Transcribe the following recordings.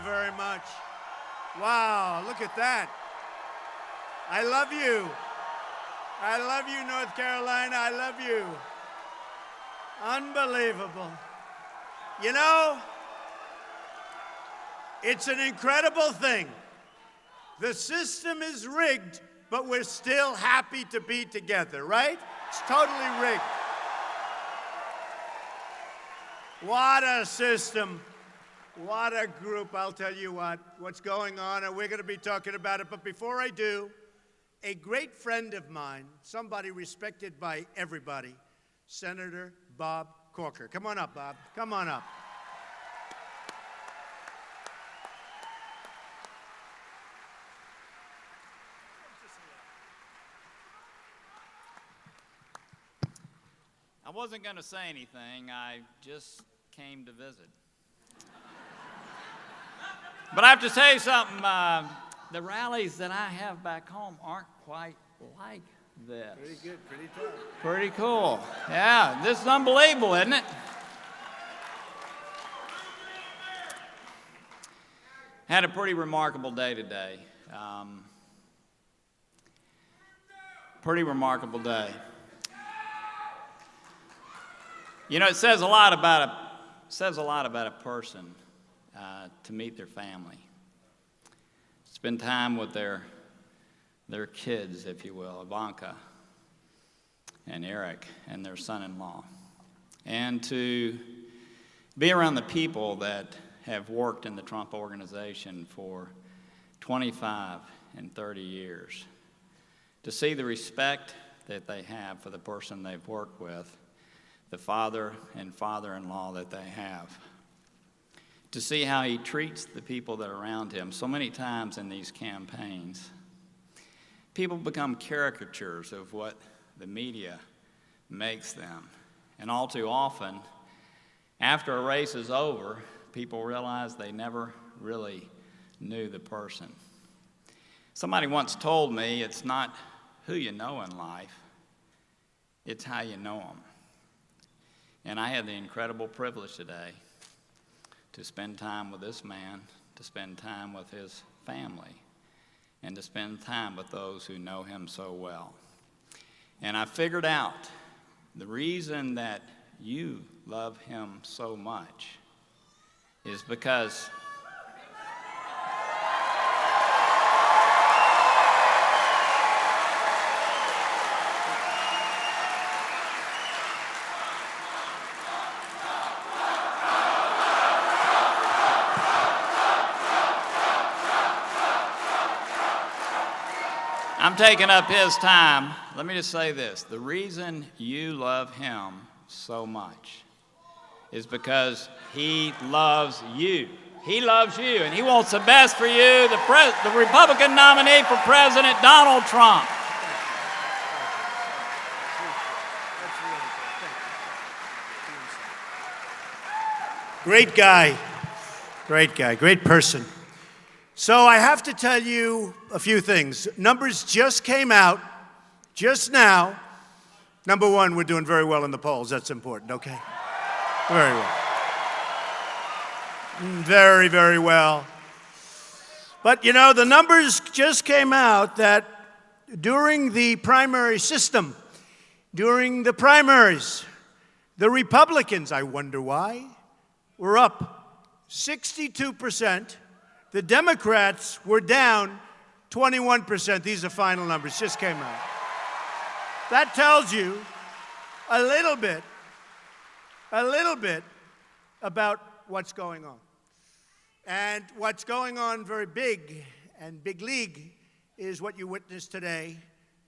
very much. Wow, look at that. I love you. I love you, North Carolina. I love you. Unbelievable. You know, it's an incredible thing. The system is rigged, but we're still happy to be together, right? It's totally rigged. What a system. What a group. I'll tell you what's going on, and we're going to be talking about it. But before I do, a great friend of mine, somebody respected by everybody, Senator Bob Corker. Come on up, Bob. Come on up. I wasn't going to say anything. I just came to visit. But I have to tell you something. The rallies that I have back home aren't quite like this. Pretty good, pretty tough. Pretty cool. Yeah, this is unbelievable, isn't it? Had a pretty remarkable day today. Pretty remarkable day. You know, it says a lot about a person to meet their family, spend time with their kids, if you will, Ivanka and Eric and their son-in-law, and to be around the people that have worked in the Trump organization for 25 and 30 years, to see the respect that they have for the person they've worked with, the father and father-in-law that they have, to see how he treats the people that are around him. So many times in these campaigns, people become caricatures of what the media makes them. And all too often, after a race is over, people realize they never really knew the person. Somebody once told me it's not who you know in life, it's how you know them. And I had the incredible privilege today to spend time with this man, to spend time with his family, and to spend time with those who know him so well. And I figured out the reason that you love him so much is because I'm taking up his time. Let me just say this. The reason you love him so much is because he loves you. He loves you, and he wants the best for you, the Republican nominee for President, Donald Trump. Great guy, great person. So I have to tell you a few things. Numbers just came out, just now. Number one, we're doing very well in the polls. That's important, okay? Very well. Very, very well. But, you know, the numbers just came out that during the primary system, during the primaries, the Republicans, I wonder why, were up 62%. The Democrats were down 21%. These are final numbers, just came out. That tells you a little bit about what's going on. And what's going on very big and big league is what you witnessed today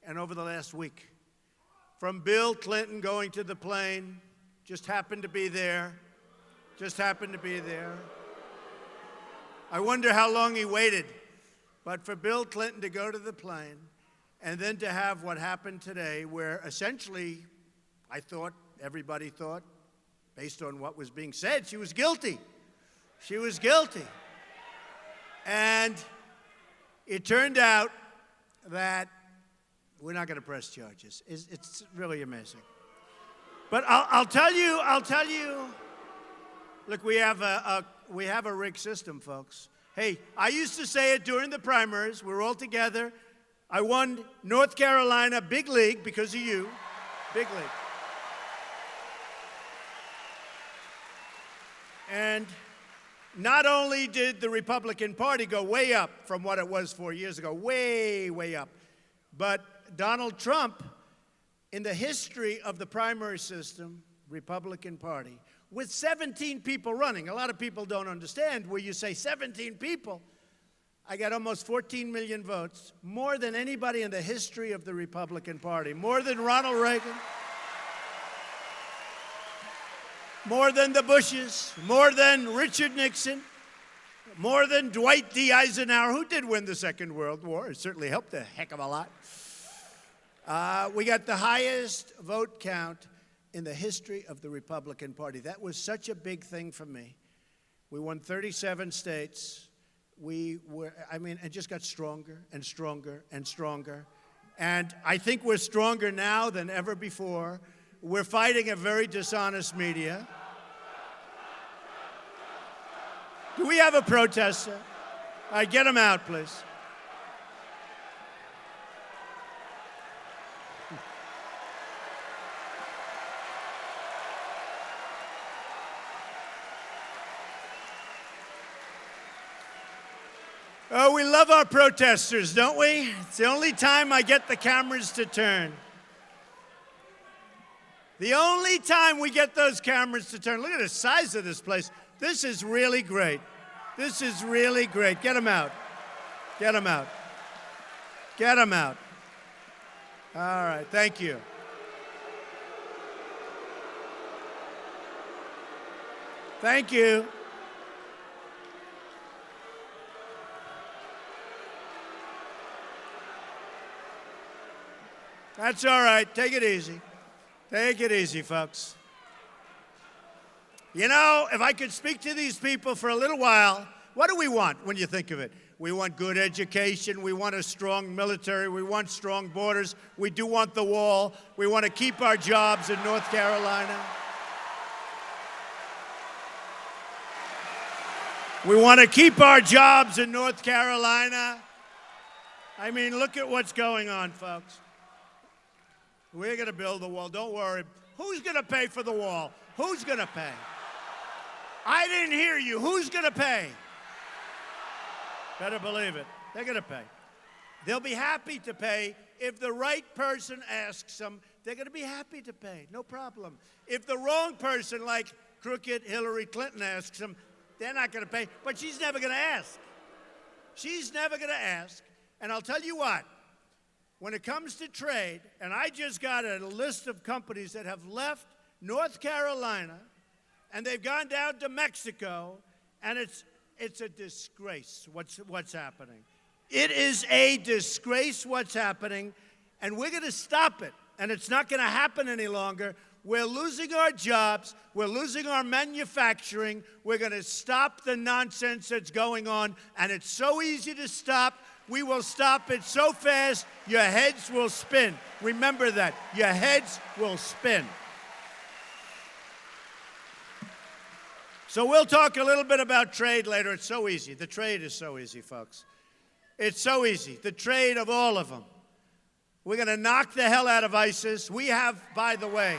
and over the last week. From Bill Clinton going to the plane, just happened to be there. I wonder how long he waited. But for Bill Clinton to go to the plane and then to have what happened today, where essentially, everybody thought, based on what was being said, she was guilty. She was guilty. And it turned out that we're not going to press charges. It's really amazing. But I'll tell you, look, we have a rigged system, folks. Hey, I used to say it during the primaries. We were all together. I won North Carolina big league because of you. Big league. And not only did the Republican Party go way up from what it was 4 years ago, way, way up, but Donald Trump, in the history of the primary system, Republican Party, with 17 people running. A lot of people don't understand where you say 17 people. I got almost 14 million votes, more than anybody in the history of the Republican Party, more than Ronald Reagan, more than the Bushes, more than Richard Nixon, more than Dwight D. Eisenhower, who did win the Second World War. It certainly helped a heck of a lot. We got the highest vote count in the history of the Republican Party. That was such a big thing for me. We won 37 states. It just got stronger and stronger and stronger. And I think we're stronger now than ever before. We're fighting a very dishonest media. Do we have a protester? All right, get him out, please. Oh, we love our protesters, don't we? It's the only time I get the cameras to turn. The only time we get those cameras to turn. Look at the size of this place. This is really great. This is really great. Get them out. Get them out. Get them out. All right, thank you. Thank you. That's all right. Take it easy. Take it easy, folks. You know, if I could speak to these people for a little while, what do we want when you think of it? We want good education. We want a strong military. We want strong borders. We do want the wall. We want to keep our jobs in North Carolina. We want to keep our jobs in North Carolina. I mean, look at what's going on, folks. We're going to build the wall. Don't worry. Who's going to pay for the wall? Who's going to pay? I didn't hear you. Who's going to pay? Better believe it. They're going to pay. They'll be happy to pay. If the right person asks them, they're going to be happy to pay. No problem. If the wrong person, like crooked Hillary Clinton, asks them, they're not going to pay. But she's never going to ask. She's never going to ask. And I'll tell you what. When it comes to trade, and I just got a list of companies that have left North Carolina, and they've gone down to Mexico, and it's a disgrace what's happening. It is a disgrace what's happening, and we're going to stop it, and it's not going to happen any longer. We're losing our jobs. We're losing our manufacturing. We're going to stop the nonsense that's going on, and it's so easy to stop. We will stop it so fast, your heads will spin. Remember that. Your heads will spin. So we'll talk a little bit about trade later. It's so easy. The trade is so easy, folks. It's so easy. The trade of all of them. We're going to knock the hell out of ISIS. We have, by the way,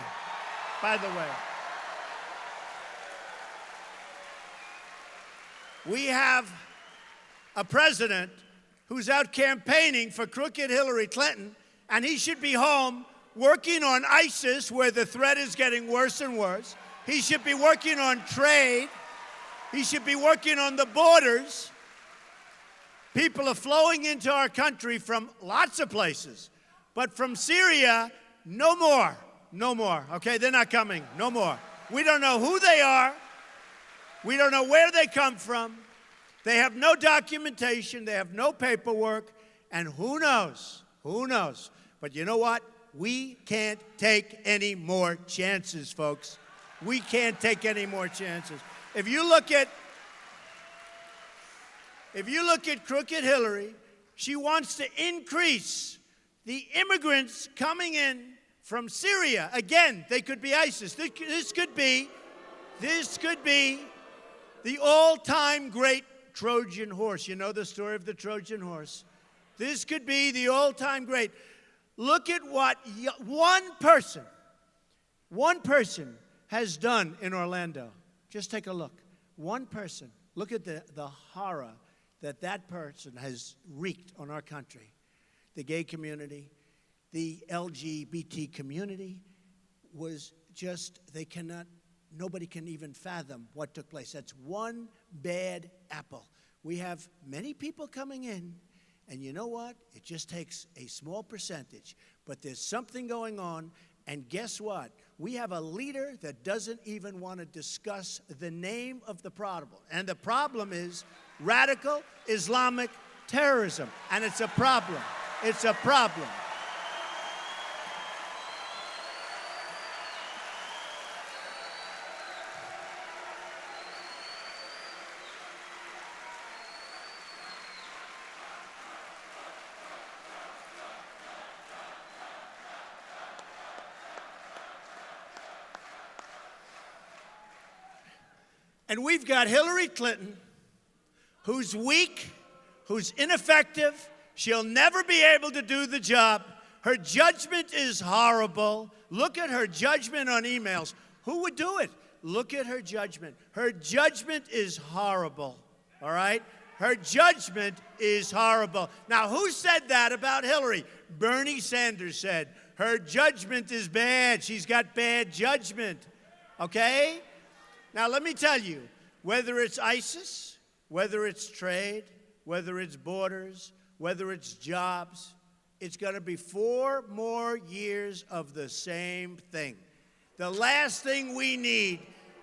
we have a president who's out campaigning for crooked Hillary Clinton, and he should be home working on ISIS, where the threat is getting worse and worse. He should be working on trade. He should be working on the borders. People are flowing into our country from lots of places, but from Syria, no more. No more, okay? They're not coming, no more. We don't know who they are. We don't know where they come from. They have no documentation. They have no paperwork. And who knows? Who knows? But you know what? We can't take any more chances, folks. We can't take any more chances. If you look at crooked Hillary, she wants to increase the immigrants coming in from Syria. Again, they could be ISIS. This could be the all-time great Trojan horse. You know the story of the Trojan horse. This could be the all-time great. Look at what one person has done in Orlando. Just take a look. One person. Look at the horror that person has wreaked on our country. The gay community, the LGBT community was just, nobody can even fathom what took place. That's one bad apple. We have many people coming in, and you know what? It just takes a small percentage. But there's something going on, and guess what? We have a leader that doesn't even want to discuss the name of the problem. And the problem is radical Islamic terrorism. And it's a problem. It's a problem. And we've got Hillary Clinton, who's weak, who's ineffective. She'll never be able to do the job. Her judgment is horrible. Look at her judgment on emails. Who would do it? Look at her judgment. Her judgment is horrible, all right? Her judgment is horrible. Now, who said that about Hillary? Bernie Sanders said, her judgment is bad. She's got bad judgment, okay? Now, let me tell you, whether it's ISIS, whether it's trade, whether it's borders, whether it's jobs, it's going to be 4 more years of the same thing. The last thing we need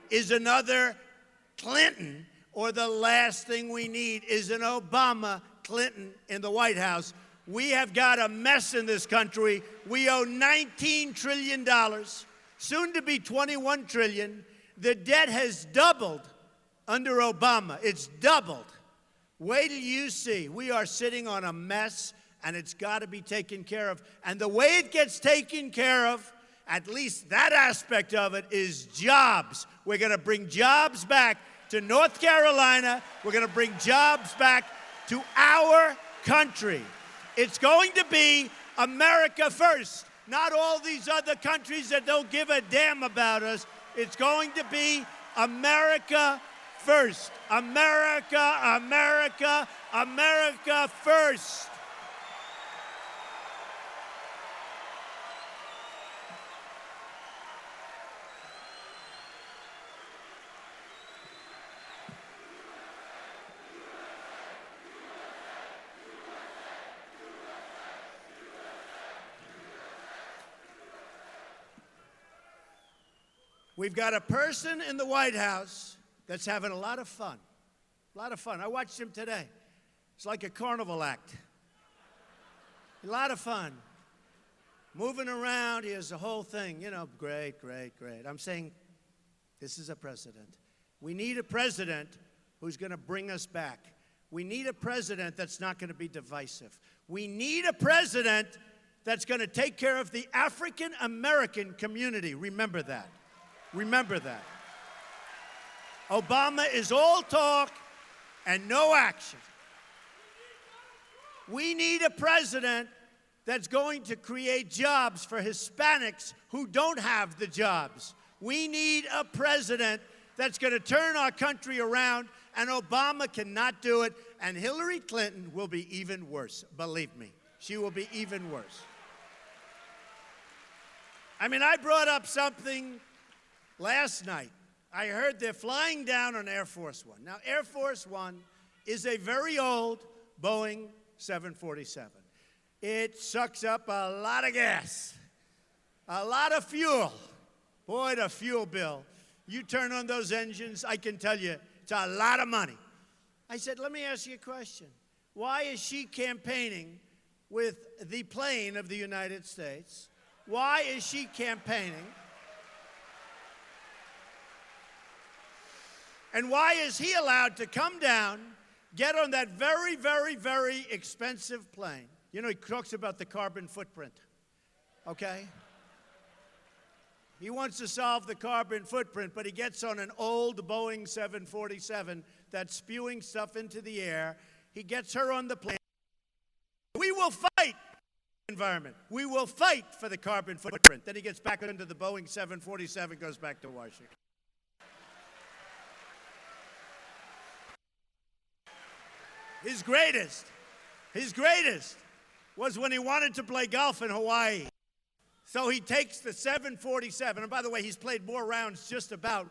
is another Clinton, or the last thing we need is an Obama Clinton in the White House. We have got a mess in this country. We owe $19 trillion, soon to be $21 trillion. The debt has doubled under Obama. It's doubled. Wait till you see. We are sitting on a mess, and it's got to be taken care of. And the way it gets taken care of, at least that aspect of it, is jobs. We're going to bring jobs back to North Carolina. We're going to bring jobs back to our country. It's going to be America first, not all these other countries that don't give a damn about us. It's going to be America first. America, America, America first. We've got a person in the White House that's having a lot of fun. A lot of fun. I watched him today. It's like a carnival act. A lot of fun. Moving around, he has the whole thing. You know, great, great, great. I'm saying this is a president. We need a president who's going to bring us back. We need a president that's not going to be divisive. We need a president that's going to take care of the African American community. Remember that. Remember that. Obama is all talk and no action. We need a president that's going to create jobs for Hispanics who don't have the jobs. We need a president that's going to turn our country around, and Obama cannot do it, and Hillary Clinton will be even worse. Believe me, she will be even worse. I mean, I brought up something last night. I heard they're flying down on Air Force One. Now, Air Force One is a very old Boeing 747. It sucks up a lot of gas, a lot of fuel. Boy, the fuel bill. You turn on those engines, I can tell you, it's a lot of money. I said, let me ask you a question. Why is she campaigning with the plane of the United States? Why is she campaigning? And why is he allowed to come down, get on that very, very, very expensive plane? You know, he talks about the carbon footprint, okay? He wants to solve the carbon footprint, but he gets on an old Boeing 747 that's spewing stuff into the air. He gets her on the plane. We will fight the environment. We will fight for the carbon footprint. Then he gets back into the Boeing 747, goes back to Washington. His greatest was when he wanted to play golf in Hawaii. So he takes the 747, and by the way, he's played more rounds just about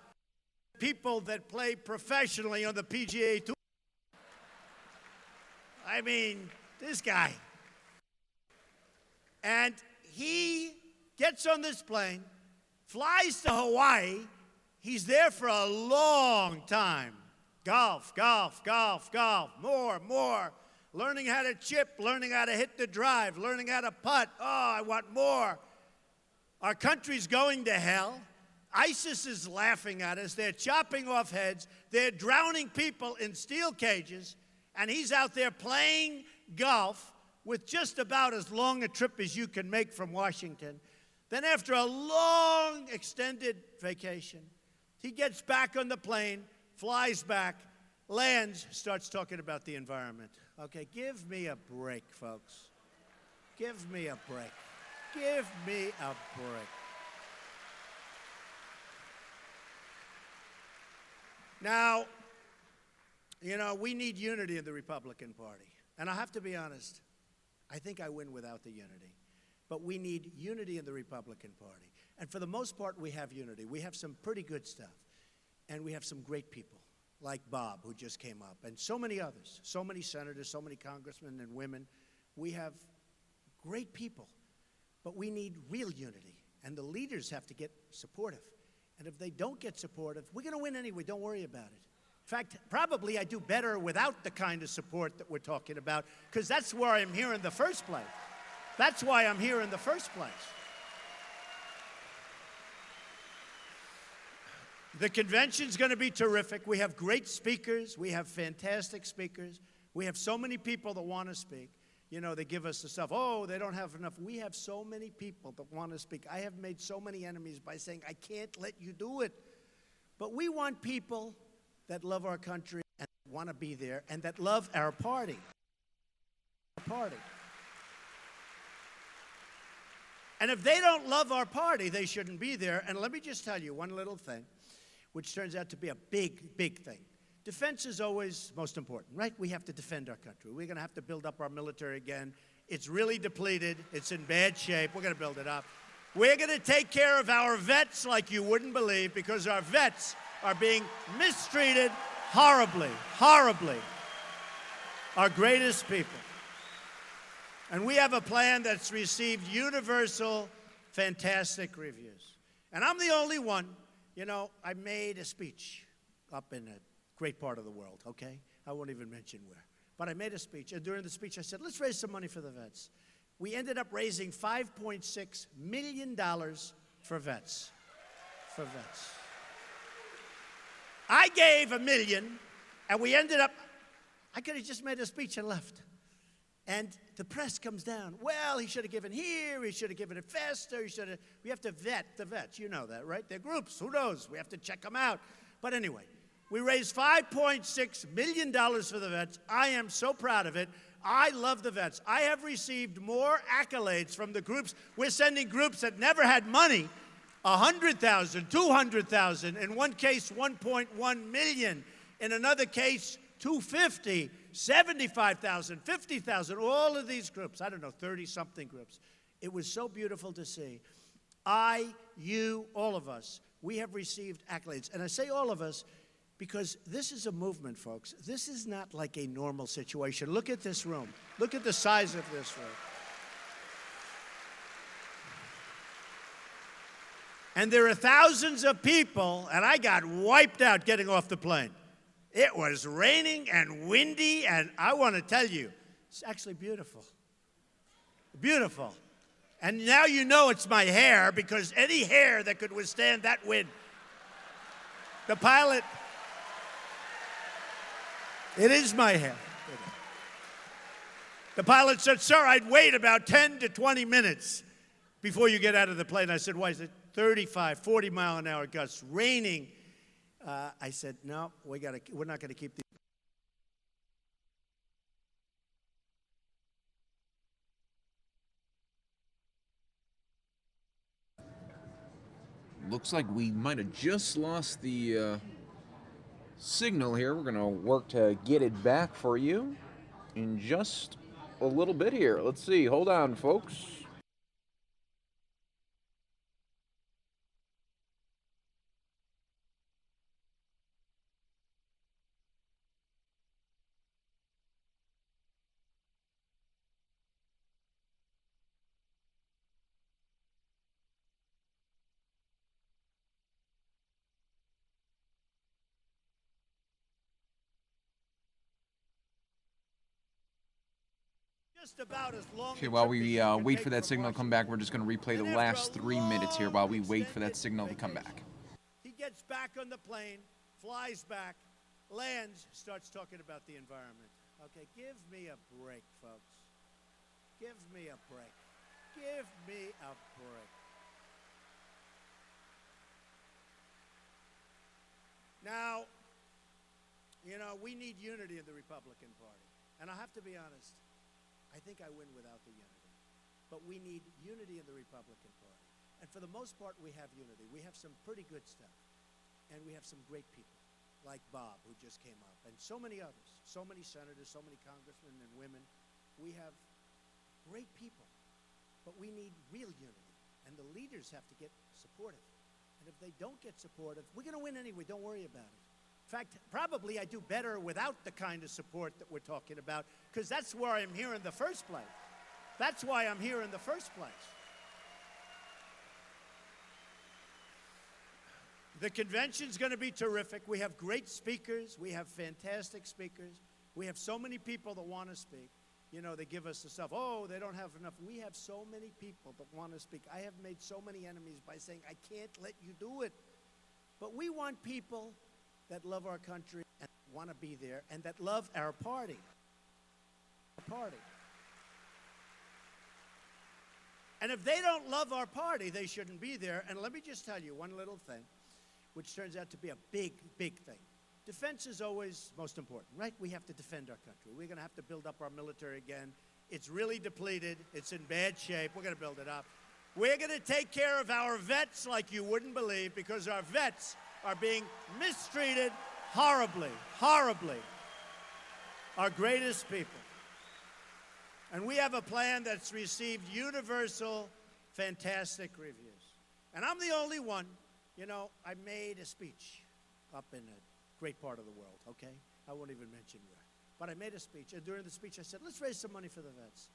people that play professionally on the PGA Tour. I mean, this guy. And he gets on this plane, flies to Hawaii. He's there for a long time. Golf, golf, golf, golf, more. Learning how to chip, learning how to hit the drive, learning how to putt. Oh, I want more. Our country's going to hell. ISIS is laughing at us. They're chopping off heads. They're drowning people in steel cages. And he's out there playing golf with just about as long a trip as you can make from Washington. Then after a long extended vacation, he gets back on the plane, flies back, lands, starts talking about the environment. Okay, give me a break, folks. Give me a break. Give me a break. Now, you know, we need unity in the Republican Party. And I have to be honest, I think I win without the unity. But we need unity in the Republican Party. And for the most part, we have unity. We have some pretty good stuff. And we have some great people, like Bob, who just came up, and so many others, so many senators, so many congressmen and women. We have great people. But we need real unity, and the leaders have to get supportive. And if they don't get supportive, we're going to win anyway. Don't worry about it. In fact, probably I do better without the kind of support that we're talking about, because that's where I'm here in the first place. That's why I'm here in the first place. The convention's going to be terrific. We have great speakers. We have fantastic speakers. We have so many people that want to speak. You know, they give us the stuff, oh, they don't have enough. We have so many people that want to speak. I have made so many enemies by saying, I can't let you do it. But we want people that love our country and want to be there and that love our party. And if they don't love our party, they shouldn't be there. And let me just tell you one little thing, which turns out to be a big, big thing. Defense is always most important, right? We have to defend our country. We're going to have to build up our military again. It's really depleted. It's in bad shape. We're going to build it up. We're going to take care of our vets like you wouldn't believe, because our vets are being mistreated horribly, horribly. Our greatest people. And we have a plan that's received universal, fantastic reviews. And I'm the only one. You know, I made a speech up in a great part of the world, okay? I won't even mention where. But I made a speech, and during the speech I said, let's raise some money for the vets. We ended up raising $5.6 million for vets. For vets. I gave $1 million, and we ended up, I could have just made a speech and left. And the press comes down. Well, he should have given here, he should have given it faster, we have to vet the vets. You know that, right? They're groups, who knows? We have to check them out. But anyway, we raised $5.6 million for the vets. I am so proud of it. I love the vets. I have received more accolades from the groups. We're sending groups that never had money, 100,000, 200,000. In one case, 1.1 million. In another case, 250, 75,000, 50,000. All of these groups, I don't know, 30-something groups. It was so beautiful to see. You, all of us, we have received accolades. And I say all of us because this is a movement, folks. This is not like a normal situation. Look at this room. Look at the size of this room. And there are thousands of people, and I got wiped out getting off the plane. It was raining and windy, and I want to tell you, it's actually beautiful. Beautiful. And now you know it's my hair, because any hair that could withstand that wind. The pilot, it is my hair. The pilot said, sir, I'd wait about 10 to 20 minutes before you get out of the plane. I said, why? He said, 35, 40 mile an hour gusts, raining. I said, no, we're not going to keep these. Looks like we might have just lost the signal here. We're going to work to get it back for you in just a little bit here. Let's see. Hold on, folks. Just about as long. Okay, while we wait for that signal to come back, we're just going to replay the last 3 minutes here while we wait for that signal to come back. He gets back on the plane, flies back, lands, starts talking about the environment. Okay, give me a break, folks. Give me a break. Give me a break. Now, you know, we need unity in the Republican Party. And I have to be honest, I think I win without the unity. But we need unity in the Republican Party. And for the most part, we have unity. We have some pretty good stuff. And we have some great people, like Bob, who just came up, and so many others, so many senators, so many congressmen and women. We have great people. But we need real unity. And the leaders have to get supportive. And if they don't get supportive, we're going to win anyway. Don't worry about it. In fact, probably I do better without the kind of support that we're talking about, because that's where I'm here in the first place. That's why I'm here in the first place. The convention's going to be terrific. We have great speakers. We have fantastic speakers. We have so many people that want to speak. You know, they give us the stuff, oh, they don't have enough. We have so many people that want to speak. I have made so many enemies by saying, I can't let you do it. But we want people that love our country and want to be there, and that love our party. And if they don't love our party, they shouldn't be there. And let me just tell you one little thing, which turns out to be a big, big thing. Defense is always most important, right? We have to defend our country. We're going to have to build up our military again. It's really depleted. It's in bad shape. We're going to build it up. We're going to take care of our vets like you wouldn't believe, because our vets are being mistreated horribly, horribly. Our greatest people. And we have a plan that's received universal, fantastic reviews. And I'm the only one. You know, I made a speech up in a great part of the world, okay? I won't even mention where. But I made a speech, and during the speech I said, let's raise some money for the vets.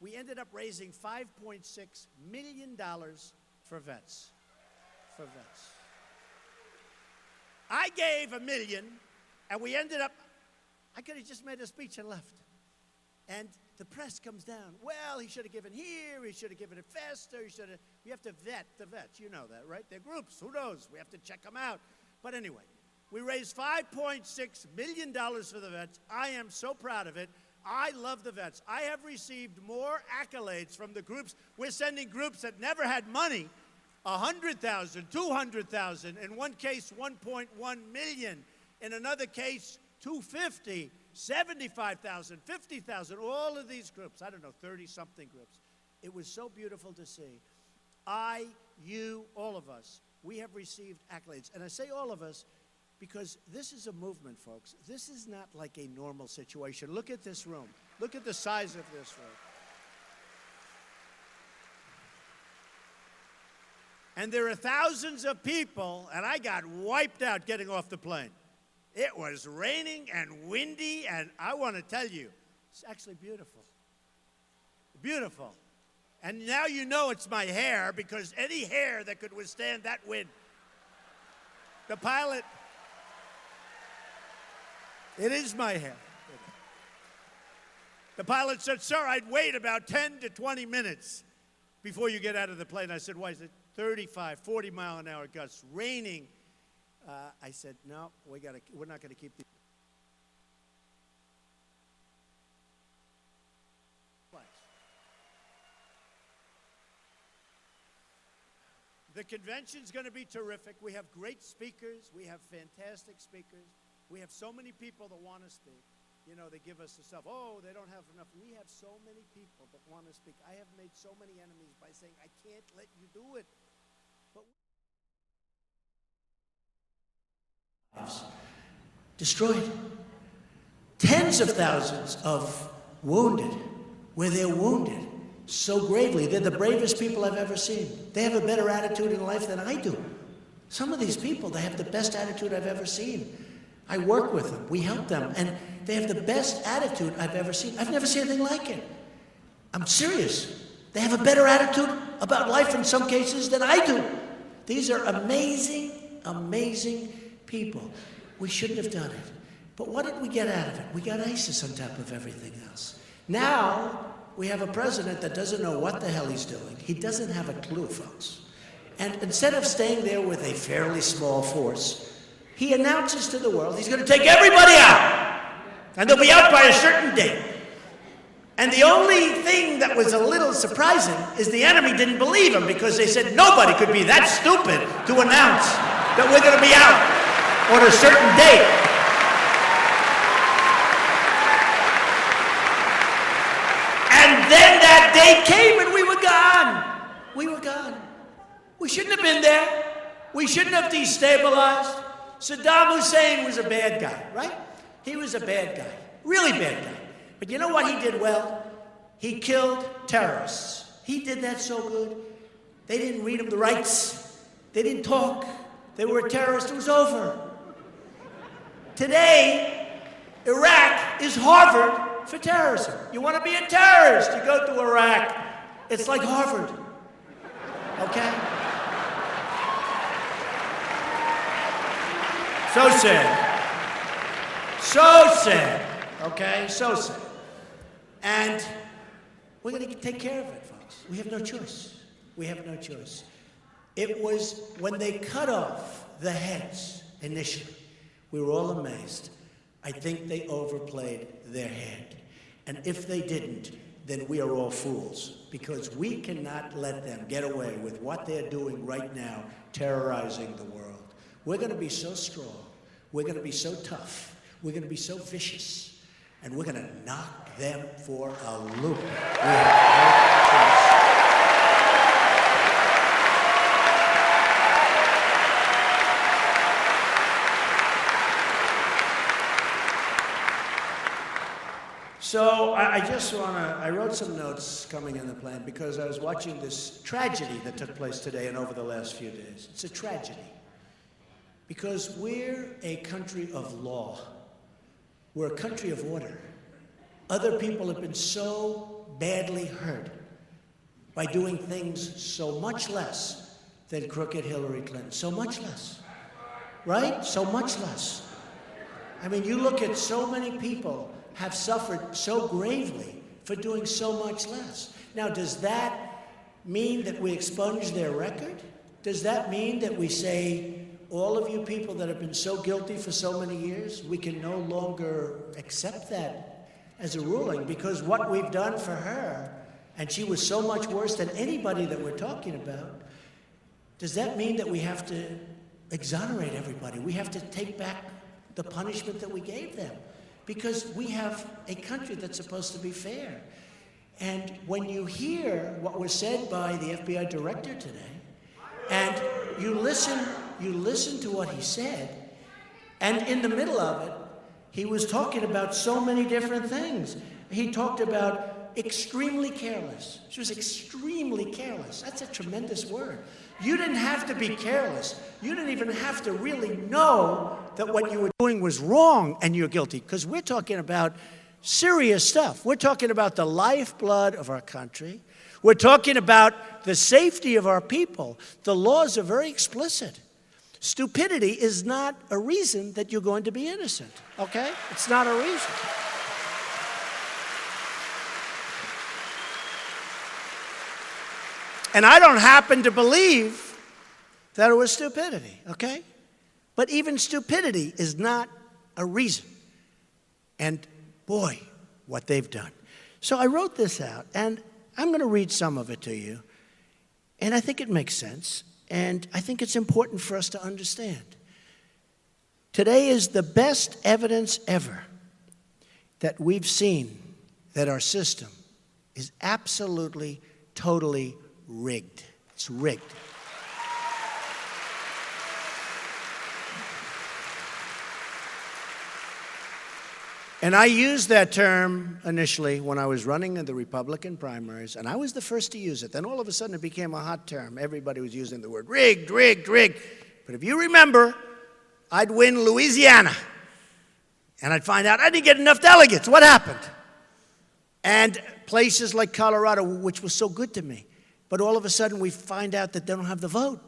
We ended up raising $5.6 million for vets. For vets. I gave $1 million, and we ended up, I could have just made a speech and left. And the press comes down. Well, he should have given here, he should have given it faster, we have to vet the vets. You know that, right? They're groups, who knows? We have to check them out. But anyway, we raised $5.6 million for the vets. I am so proud of it. I love the vets. I have received more accolades from the groups. We're sending groups that never had money, 100,000, 200,000. In one case, 1.1 million. In another case, 250, 75,000, 50,000. All of these groups, I don't know, 30-something groups. It was so beautiful to see. I, you, all of us, we have received accolades. And I say all of us because this is a movement, folks. This is not like a normal situation. Look at this room. Look at the size of this room. And there are thousands of people, and I got wiped out getting off the plane. It was raining and windy, and I want to tell you, it's actually beautiful. Beautiful. And now you know it's my hair, because any hair that could withstand that wind. The pilot, it is my hair. The pilot said, sir, I'd wait about 10 to 20 minutes before you get out of the plane. I said, why? He said, 35, 40 mile an hour gusts, raining. I said, no, we're not going to keep these. The convention's going to be terrific. We have great speakers. We have fantastic speakers. We have so many people that want to speak. You know, they give us the stuff, oh, they don't have enough. We have so many people that want to speak. I have made so many enemies by saying, I can't let you do it. But destroyed. Tens of thousands of wounded, where they're wounded so gravely. They're the bravest people I've ever seen. They have a better attitude in life than I do. Some of these people, they have the best attitude I've ever seen. I work with them. We help them. And they have the best attitude I've ever seen. I've never seen anything like it. I'm serious. They have a better attitude about life in some cases than I do. These are amazing, amazing people. We shouldn't have done it. But what did we get out of it? We got ISIS on top of everything else. Now, we have a president that doesn't know what the hell he's doing. He doesn't have a clue, folks. And instead of staying there with a fairly small force, he announces to the world he's going to take everybody out. And they'll be out by a certain date. And the only thing that was a little surprising is the enemy didn't believe him, because they said nobody could be that stupid to announce that we're going to be out on a certain date. And then that day came and we were gone. We were gone. We shouldn't have been there. We shouldn't have destabilized. Saddam Hussein was a bad guy, right? He was a bad guy, really bad guy. But you know what he did well? He killed terrorists. He did that so good. They didn't read him the rights. They didn't talk. They were a terrorist. It was over. Today, Iraq is Harvard for terrorism. You want to be a terrorist, you go to Iraq. It's like Harvard, okay? So sad. So sad, okay? So sad. And we're going to take care of it, folks. We have no choice. We have no choice. It was when they cut off the heads initially, we were all amazed. I think they overplayed their hand. And if they didn't, then we are all fools, because we cannot let them get away with what they're doing right now, terrorizing the world. We're going to be so strong. We're going to be so tough. We're going to be so vicious. And we're going to knock them for a loop. We have no choice. So I just want to, I wrote some notes coming in the plane because I was watching this tragedy that took place today and over the last few days. It's a tragedy because we're a country of law. We're a country of order. Other people have been so badly hurt by doing things so much less than crooked Hillary Clinton. So much less, right? So much less. I mean, you look at so many people have suffered so gravely for doing so much less. Now, does that mean that we expunge their record? Does that mean that we say, all of you people that have been so guilty for so many years, we can no longer accept that as a ruling because what we've done for her, and she was so much worse than anybody that we're talking about, does that mean that we have to exonerate everybody? We have to take back the punishment that we gave them? Because we have a country that's supposed to be fair. And when you hear what was said by the FBI director today, and you listen to what he said, and in the middle of it, he was talking about so many different things. He talked about extremely careless. She was extremely careless. That's a tremendous word. You didn't have to be careless. You didn't even have to really know that what you were doing was wrong and you're guilty, because we're talking about serious stuff. We're talking about the lifeblood of our country. We're talking about the safety of our people. The laws are very explicit. Stupidity is not a reason that you're going to be innocent, okay? It's not a reason. And I don't happen to believe that it was stupidity, okay? But even stupidity is not a reason. And boy, what they've done. So I wrote this out, and I'm going to read some of it to you. And I think it makes sense. And I think it's important for us to understand. Today is the best evidence ever that we've seen that our system is absolutely, totally rigged. It's rigged. And I used that term initially when I was running in the Republican primaries, and I was the first to use it. Then all of a sudden it became a hot term. Everybody was using the word rigged, rigged, rigged. But if you remember, I'd win Louisiana, and I'd find out I didn't get enough delegates. What happened? And places like Colorado, which was so good to me, but all of a sudden we find out that they don't have the vote.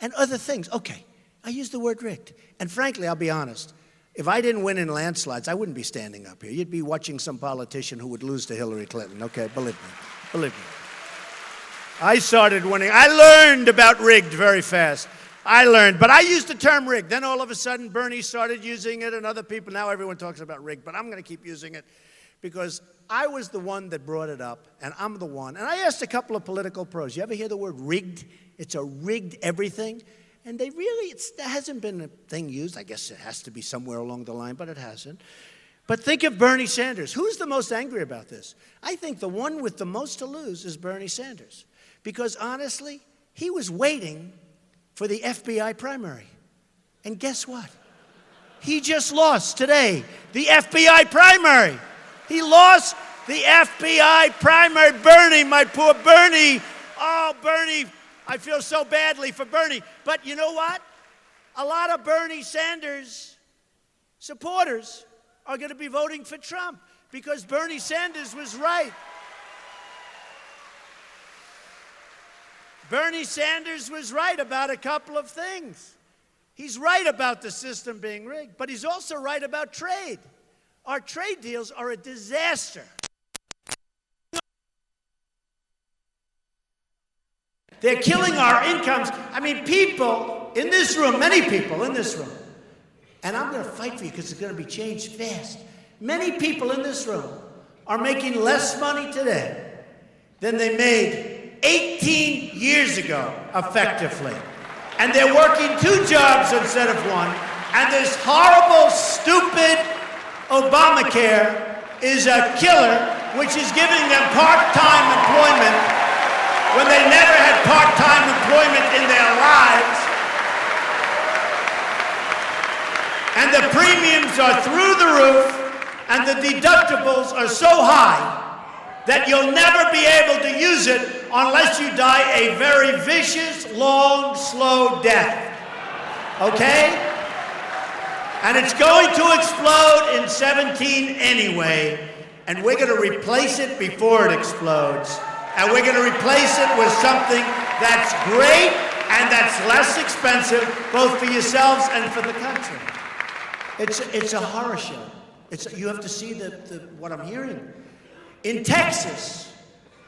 And other things. Okay, I used the word rigged. And frankly, I'll be honest, if I didn't win in landslides, I wouldn't be standing up here. You'd be watching some politician who would lose to Hillary Clinton. Okay, believe me. Believe me. I started winning. I learned about rigged very fast. I learned. But I used the term rigged. Then all of a sudden, Bernie started using it and other people. Now everyone talks about rigged. But I'm going to keep using it because I was the one that brought it up, and I'm the one. And I asked a couple of political pros, you ever hear the word rigged? It's a rigged everything. And they really, there hasn't been a thing used. I guess it has to be somewhere along the line, but it hasn't. But think of Bernie Sanders. Who's the most angry about this? I think the one with the most to lose is Bernie Sanders. Because honestly, he was waiting for the FBI primary. And guess what? He just lost today the FBI primary. He lost the FBI primary. Bernie, my poor Bernie. Oh, Bernie. I feel so badly for Bernie. But you know what? A lot of Bernie Sanders supporters are going to be voting for Trump because Bernie Sanders was right. Bernie Sanders was right about a couple of things. He's right about the system being rigged, but he's also right about trade. Our trade deals are a disaster. They're killing our incomes. I mean, people in this room, many people in this room, and I'm going to fight for you because it's going to be changed fast. Many people in this room are making less money today than they made 18 years ago, effectively. And they're working 2 jobs instead of 1. And this horrible, stupid Obamacare is a killer, which is giving them part-time employment when they never had part-time employment in their lives. And the premiums are through the roof, and the deductibles are so high that you'll never be able to use it unless you die a very vicious, long, slow death. Okay? And it's going to explode in 17 anyway, and we're going to replace it before it explodes. And we're going to replace it with something that's great and that's less expensive, both for yourselves and for the country. It's a horror show. You have to see what I'm hearing. In Texas,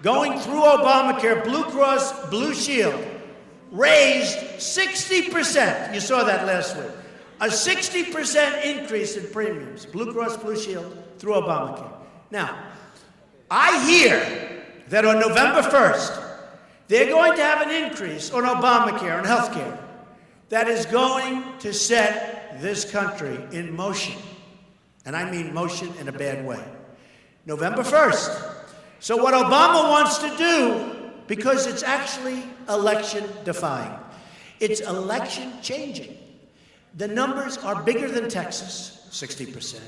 going through Obamacare, Blue Cross Blue Shield raised 60%. You saw that last week. A 60% increase in premiums, Blue Cross Blue Shield, through Obamacare. Now, I hear that on November 1st, they're going to have an increase on Obamacare and health care that is going to set this country in motion. And I mean motion in a bad way. November 1st. So what Obama wants to do, because it's actually election defying, it's election changing. The numbers are bigger than Texas, 60%.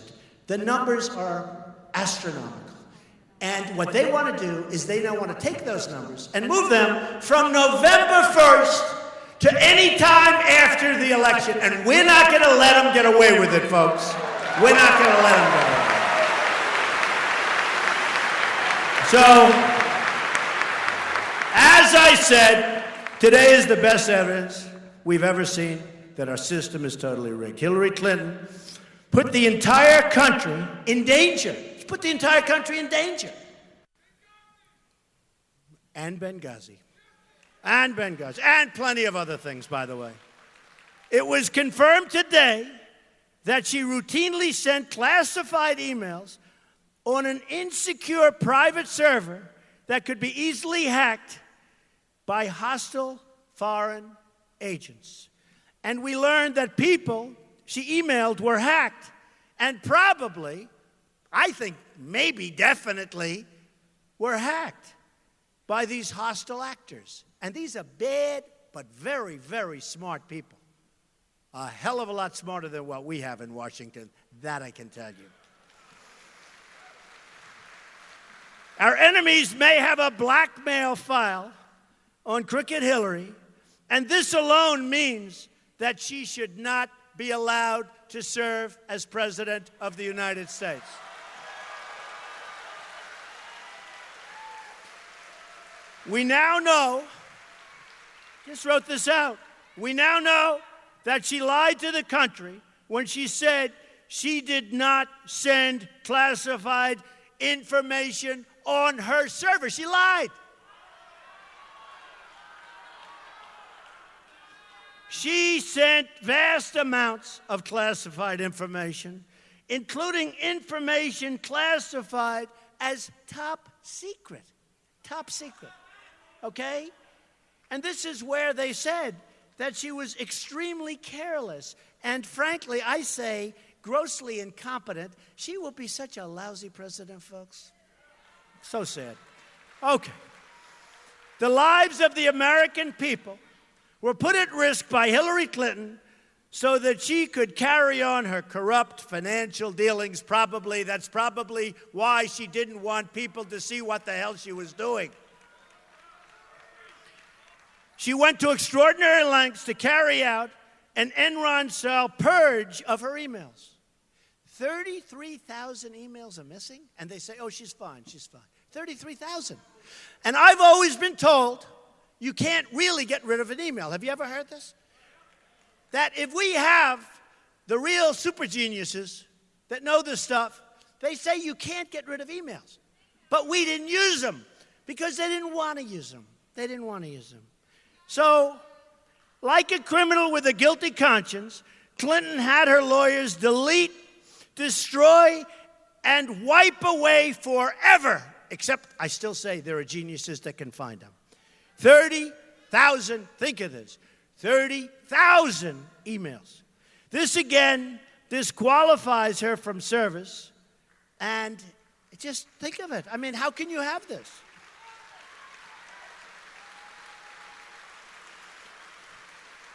The numbers are astronomical. And what they want to do is they now want to take those numbers and move them from November 1st to any time after the election. And we're not going to let them get away with it, folks. We're not going to let them get away with it. So, as I said, today is the best evidence we've ever seen that our system is totally rigged. Hillary Clinton put the entire country in danger. She put the entire country in danger. And Benghazi. And Benghazi. And plenty of other things, by the way. It was confirmed today that she routinely sent classified emails on an insecure private server that could be easily hacked by hostile foreign agents. And we learned that people she emailed were hacked and probably, I think maybe definitely, were hacked by these hostile actors. And these are bad but very, very smart people. A hell of a lot smarter than what we have in Washington, that I can tell you. Our enemies may have a blackmail file on Crooked Hillary, and this alone means that she should not be allowed to serve as President of the United States. We now know, just wrote this out, we now know that she lied to the country when she said she did not send classified information on her server. She lied. She sent vast amounts of classified information, including information classified as top secret. Top secret. Okay? And this is where they said that she was extremely careless and, frankly, I say, grossly incompetent. She will be such a lousy president, folks. So sad. Okay. The lives of the American people were put at risk by Hillary Clinton so that she could carry on her corrupt financial dealings. That's probably why she didn't want people to see what the hell she was doing. She went to extraordinary lengths to carry out an Enron-style purge of her emails. 33,000 emails are missing, and they say, oh, she's fine, she's fine. 33,000. And I've always been told you can't really get rid of an email. Have you ever heard this? That if we have the real super geniuses that know this stuff, they say you can't get rid of emails. But we didn't use them because they didn't want to use them. They didn't want to use them. So, like a criminal with a guilty conscience, Clinton had her lawyers delete, destroy, and wipe away forever, except I still say there are geniuses that can find them. 30,000, think of this, 30,000 emails. This again disqualifies her from service, and just think of it. I mean, how can you have this?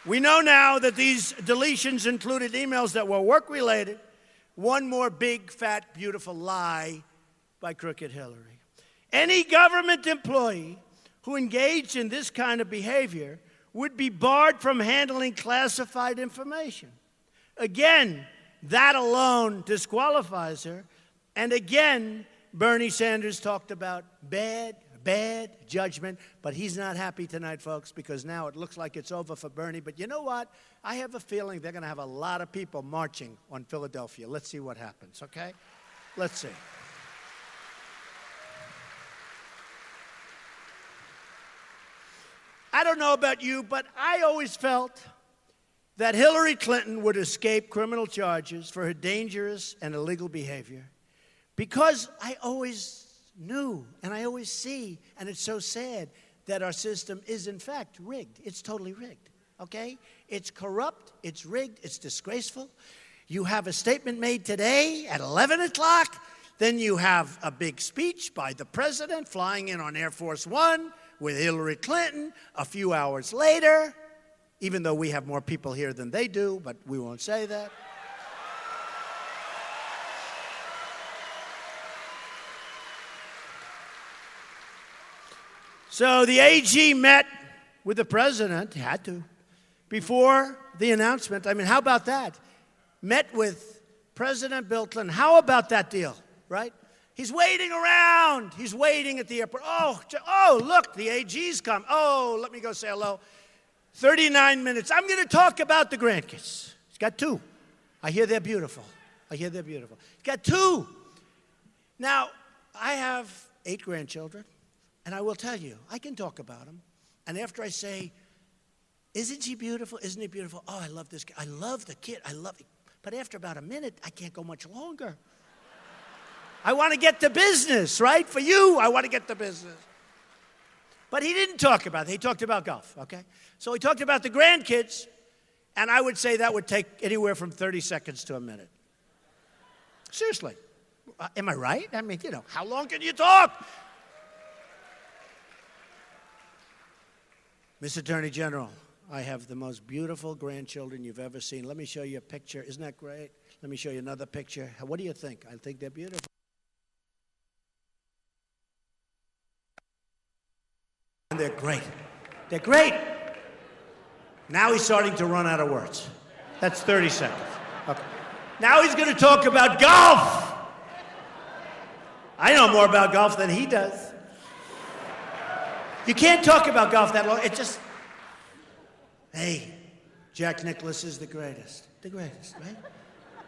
We know now that these deletions included emails that were work-related. One more big, fat, beautiful lie by Crooked Hillary. Any government employee who engaged in this kind of behavior would be barred from handling classified information. Again, that alone disqualifies her. And again, Bernie Sanders talked about bad judgment, but he's not happy tonight, folks, because now it looks like it's over for Bernie. But you know what? I have a feeling they're going to have a lot of people marching on Philadelphia. Let's see what happens, okay? Let's see. I don't know about you, but I always felt that Hillary Clinton would escape criminal charges for her dangerous and illegal behavior because I always knew, and I always see, and it's so sad that our system is, in fact, rigged. It's totally rigged, okay? It's corrupt, it's rigged, it's disgraceful. You have a statement made today at 11 o'clock, then you have a big speech by the president flying in on Air Force One with Hillary Clinton a few hours later, even though we have more people here than they do, but we won't say that. So the AG met with the president, had to, before the announcement. I mean, how about that? Met with President Bill Clinton. How about that deal, right? He's waiting around. He's waiting at the airport. Oh, look, the AG's come. Oh, let me go say hello. 39 minutes. I'm going to talk about the grandkids. He's got two. I hear they're beautiful. He's got two. Now, I have 8 grandchildren. And I will tell you, I can talk about them. And after I say, isn't she beautiful? Isn't he beautiful? Oh, I love this kid. I love the kid. I love it. But after about a minute, I can't go much longer. I want to get to business, right? For you, I want to get to business. But he didn't talk about it. He talked about golf, okay? So he talked about the grandkids, and I would say that would take anywhere from 30 seconds to a minute. Seriously. Am I right? I mean, how long can you talk? Mr. Attorney General, I have the most beautiful grandchildren you've ever seen. Let me show you a picture. Isn't that great? Let me show you another picture. What do you think? I think they're beautiful. And they're great. They're great. Now he's starting to run out of words. That's 30 seconds. Okay. Now he's going to talk about golf. I know more about golf than he does. You can't talk about golf that long. It just, hey, Jack Nicklaus is the greatest. The greatest, right?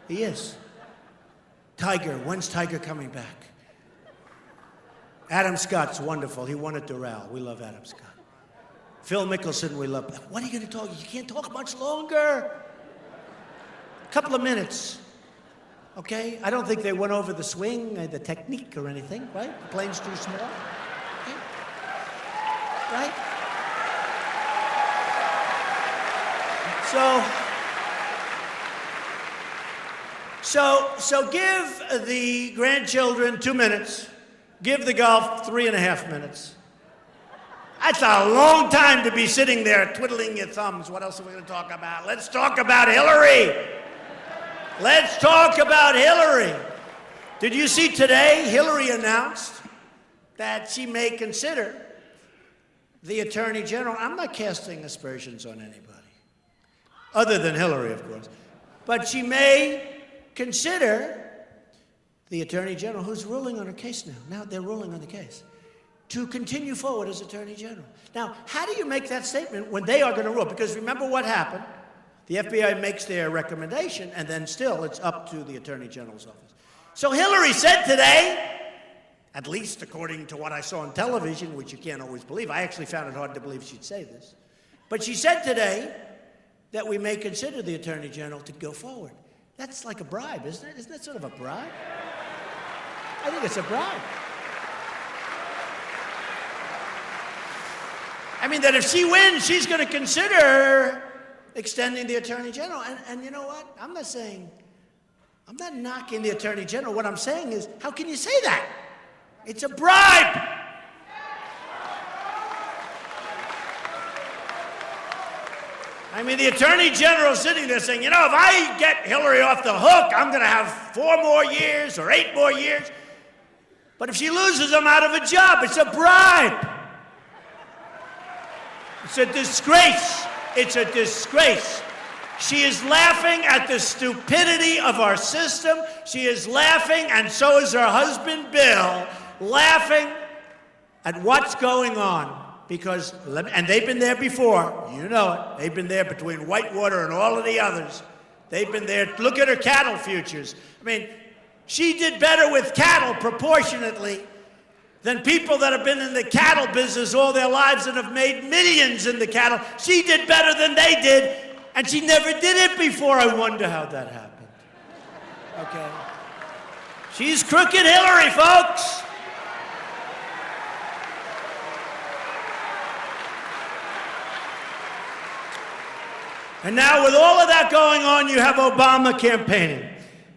He is. Tiger, when's Tiger coming back? Adam Scott's wonderful. He won at Raleigh. We love Adam Scott. Phil Mickelson, we love. What are you going to talk? You can't talk much longer. A couple of minutes. Okay? I don't think they went over the swing, the technique or anything, right? The plane's too small. Okay? Right? So give the grandchildren 2 minutes. Give the golf 3.5 minutes. That's a long time to be sitting there twiddling your thumbs. What else are we going to talk about? Let's talk about Hillary. Let's talk about Hillary. Did you see today Hillary announced that she may consider the Attorney General? I'm not casting aspersions on anybody, other than Hillary, of course. But she may consider the Attorney General, who's ruling on her case now. Now they're ruling on the case, to continue forward as Attorney General. Now, how do you make that statement when they are going to rule? Because remember what happened. The FBI makes their recommendation, and then still it's up to the Attorney General's office. So Hillary said today, at least according to what I saw on television, which you can't always believe. I actually found it hard to believe she'd say this. But she said today that we may consider the Attorney General to go forward. That's like a bribe, isn't it? Isn't that sort of a bribe? I think it's a bribe. I mean, that if she wins, she's going to consider extending the Attorney General. And you know what? I'm not knocking the Attorney General. What I'm saying is, how can you say that? It's a bribe. I mean, the Attorney General sitting there saying, if I get Hillary off the hook, I'm going to have 4 more years or 8 more years. But if she loses, I'm out of a job. It's a bribe. It's a disgrace. It's a disgrace. She is laughing at the stupidity of our system. She is laughing, and so is her husband, Bill, laughing at what's going on. Because, and they've been there before, you know it. They've been there between Whitewater and all of the others. They've been there. Look at her cattle futures. I mean, she did better with cattle proportionately than people that have been in the cattle business all their lives and have made millions in the cattle. She did better than they did, and she never did it before. I wonder how that happened. Okay. She's crooked Hillary, folks. And now with all of that going on, you have Obama campaigning.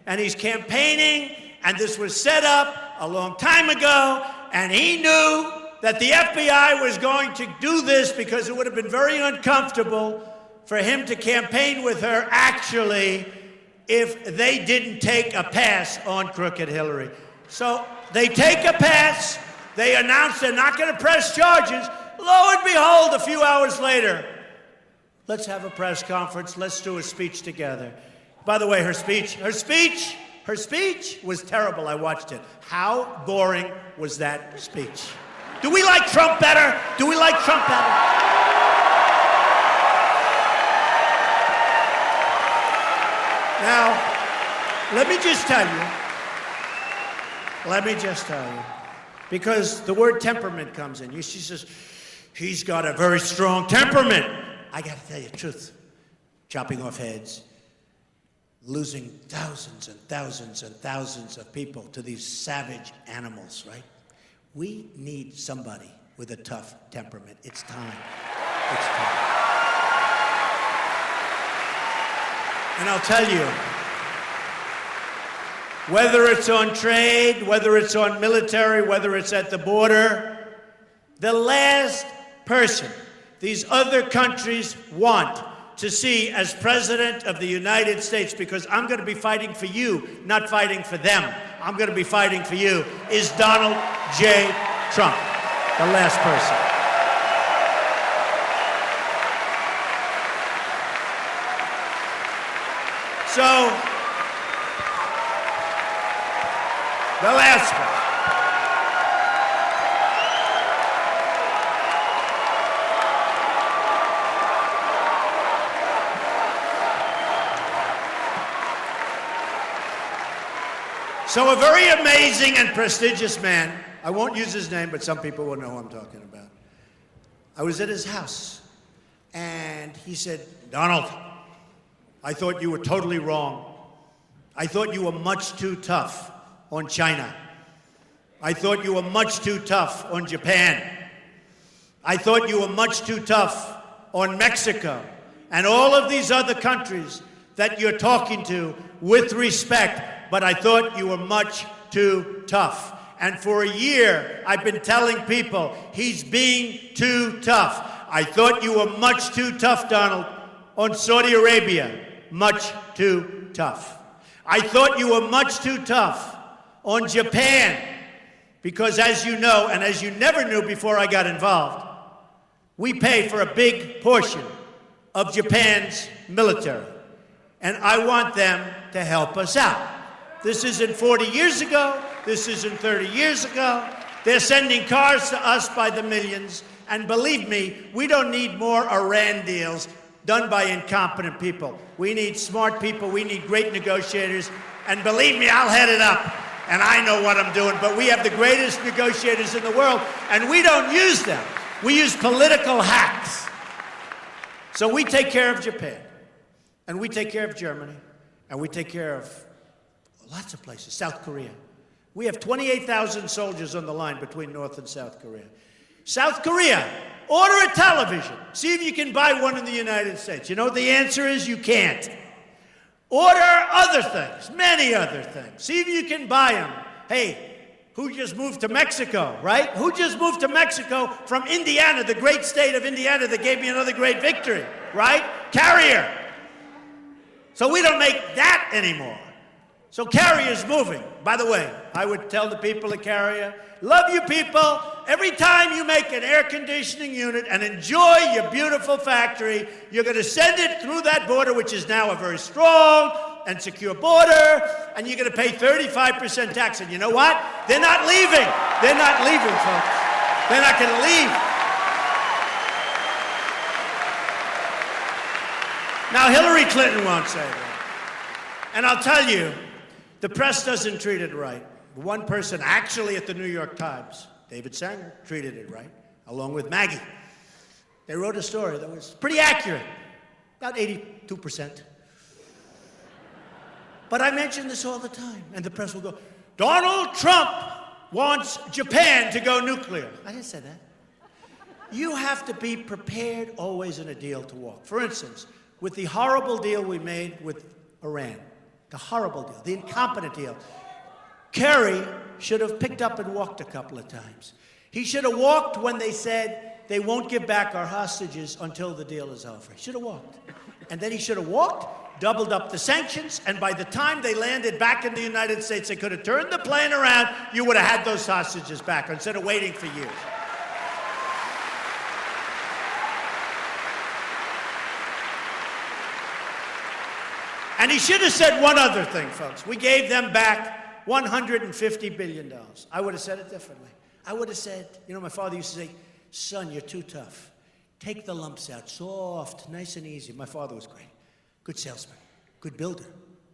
And he's campaigning, and this was set up a long time ago, and he knew that the FBI was going to do this because it would have been very uncomfortable for him to campaign with her, actually, if they didn't take a pass on crooked Hillary. So they take a pass. They announce they're not going to press charges. Lo and behold, a few hours later, let's have a press conference. Let's do a speech together. By the way, her speech was terrible. I watched it. How boring was that speech? Do we like Trump better? Do we like Trump better? Now, let me just tell you, because the word temperament comes in. She says, he's got a very strong temperament. I got to tell you the truth. Chopping off heads, losing thousands and thousands and thousands of people to these savage animals, right? We need somebody with a tough temperament. It's time. It's time. And I'll tell you, whether it's on trade, whether it's on military, whether it's at the border, the last person these other countries want to see as President of the United States, because I'm going to be fighting for you, not fighting for them. I'm going to be fighting for you, is Donald J. Trump, the last person. So, the last one. So a very amazing and prestigious man, I won't use his name, but some people will know who I'm talking about. I was at his house, and he said, Donald, I thought you were totally wrong. I thought you were much too tough on China. I thought you were much too tough on Japan. I thought you were much too tough on Mexico and all of these other countries that you're talking to with respect, but I thought you were much too tough. And for a year, I've been telling people he's being too tough. I thought you were much too tough, Donald, on Saudi Arabia. Much too tough. I thought you were much too tough on Japan, because as you know, and as you never knew before I got involved, we pay for a big portion of Japan's military. And I want them to help us out. This isn't 40 years ago. This isn't 30 years ago. They're sending cars to us by the millions. And believe me, we don't need more Iran deals done by incompetent people. We need smart people. We need great negotiators. And believe me, I'll head it up. And I know what I'm doing. But we have the greatest negotiators in the world. And we don't use them. We use political hacks. So we take care of Japan. And we take care of Germany. And we take care of lots of places. South Korea. We have 28,000 soldiers on the line between North and South Korea. South Korea, order a television. See if you can buy one in the United States. You know what the answer is? You can't. Order other things, many other things. See if you can buy them. Hey, who just moved to Mexico, right? Who just moved to Mexico from Indiana, the great state of Indiana that gave me another great victory, right? Carrier. So we don't make that anymore. So Carrier's moving. By the way, I would tell the people at Carrier, love you people. Every time you make an air conditioning unit and enjoy your beautiful factory, you're going to send it through that border, which is now a very strong and secure border, and you're going to pay 35% tax. And you know what? They're not leaving. They're not leaving, folks. They're not going to leave. Now, Hillary Clinton won't say that. And I'll tell you, the press doesn't treat it right. One person actually at the New York Times, David Sanger, treated it right, along with Maggie. They wrote a story that was pretty accurate, about 82%. But I mention this all the time, and the press will go, Donald Trump wants Japan to go nuclear. I didn't say that. You have to be prepared always in a deal to walk. For instance, with the horrible deal we made with Iran, the horrible deal, the incompetent deal, Kerry should have picked up and walked a couple of times. He should have walked when they said they won't give back our hostages until the deal is over. He should have walked. And then he should have walked, doubled up the sanctions, and by the time they landed back in the United States, they could have turned the plane around, you would have had those hostages back instead of waiting for years. And he should have said one other thing, folks. We gave them back $150 billion. I would have said it differently. I would have said, you know, my father used to say, son, you're too tough. Take the lumps out, soft, nice and easy. My father was great. Good salesman, good builder.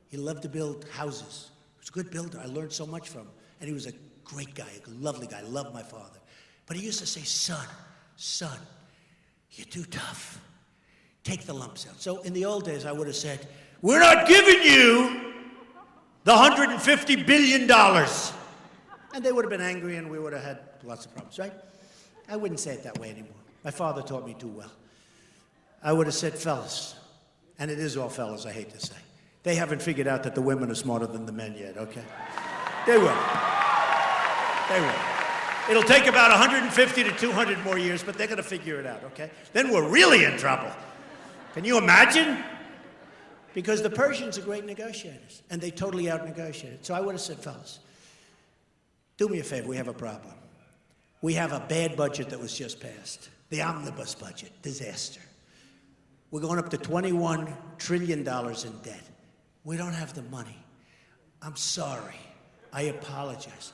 He loved to build houses. He was a good builder. I learned so much from him. And he was a great guy, a lovely guy. I loved my father. But he used to say, son, you're too tough. Take the lumps out. So in the old days, I would have said, we're not giving you the $150 billion. And they would have been angry, and we would have had lots of problems, right? I wouldn't say it that way anymore. My father taught me too well. I would have said, fellas, and it is all fellas, I hate to say. They haven't figured out that the women are smarter than the men yet, okay? They will. They will. It'll take about 150 to 200 more years, but they're going to figure it out, okay? Then we're really in trouble. Can you imagine? Because the Persians are great negotiators, and they totally out-negotiated. So I would have said, fellas, do me a favor, we have a problem. We have a bad budget that was just passed. The omnibus budget, disaster. We're going up to $21 trillion in debt. We don't have the money. I'm sorry. I apologize.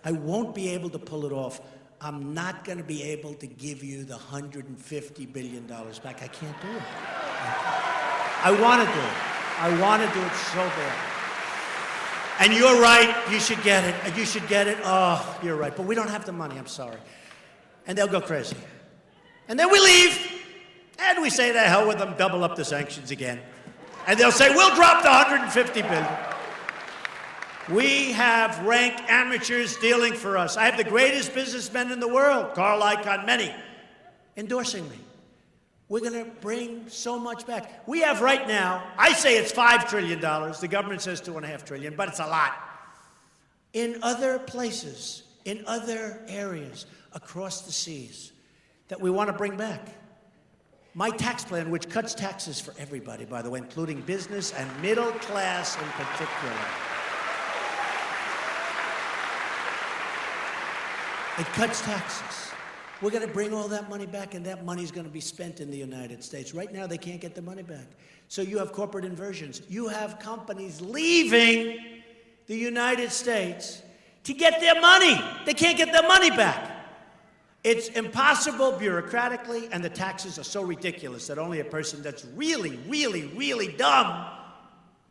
I won't be able to pull it off. I'm not going to be able to give you the $150 billion back. I can't do it. I want to do it. I want to do it so bad. And you're right. You should get it. You should get it. Oh, you're right. But we don't have the money. I'm sorry. And they'll go crazy. And then we leave. And we say, to hell with them, double up the sanctions again. And they'll say, we'll drop the $150 billion. We have rank amateurs dealing for us. I have the greatest businessmen in the world, Carl Icahn, many, endorsing me. We're going to bring so much back. We have right now, I say it's $5 trillion. The government says $2.5 trillion, but it's a lot. In other places, in other areas, across the seas, that we want to bring back. My tax plan, which cuts taxes for everybody, by the way, including business and middle class in particular. It cuts taxes. We're going to bring all that money back, and that money is going to be spent in the United States. Right now, they can't get the money back. So you have corporate inversions. You have companies leaving the United States to get their money. They can't get their money back. It's impossible bureaucratically, and the taxes are so ridiculous that only a person that's really, really, really dumb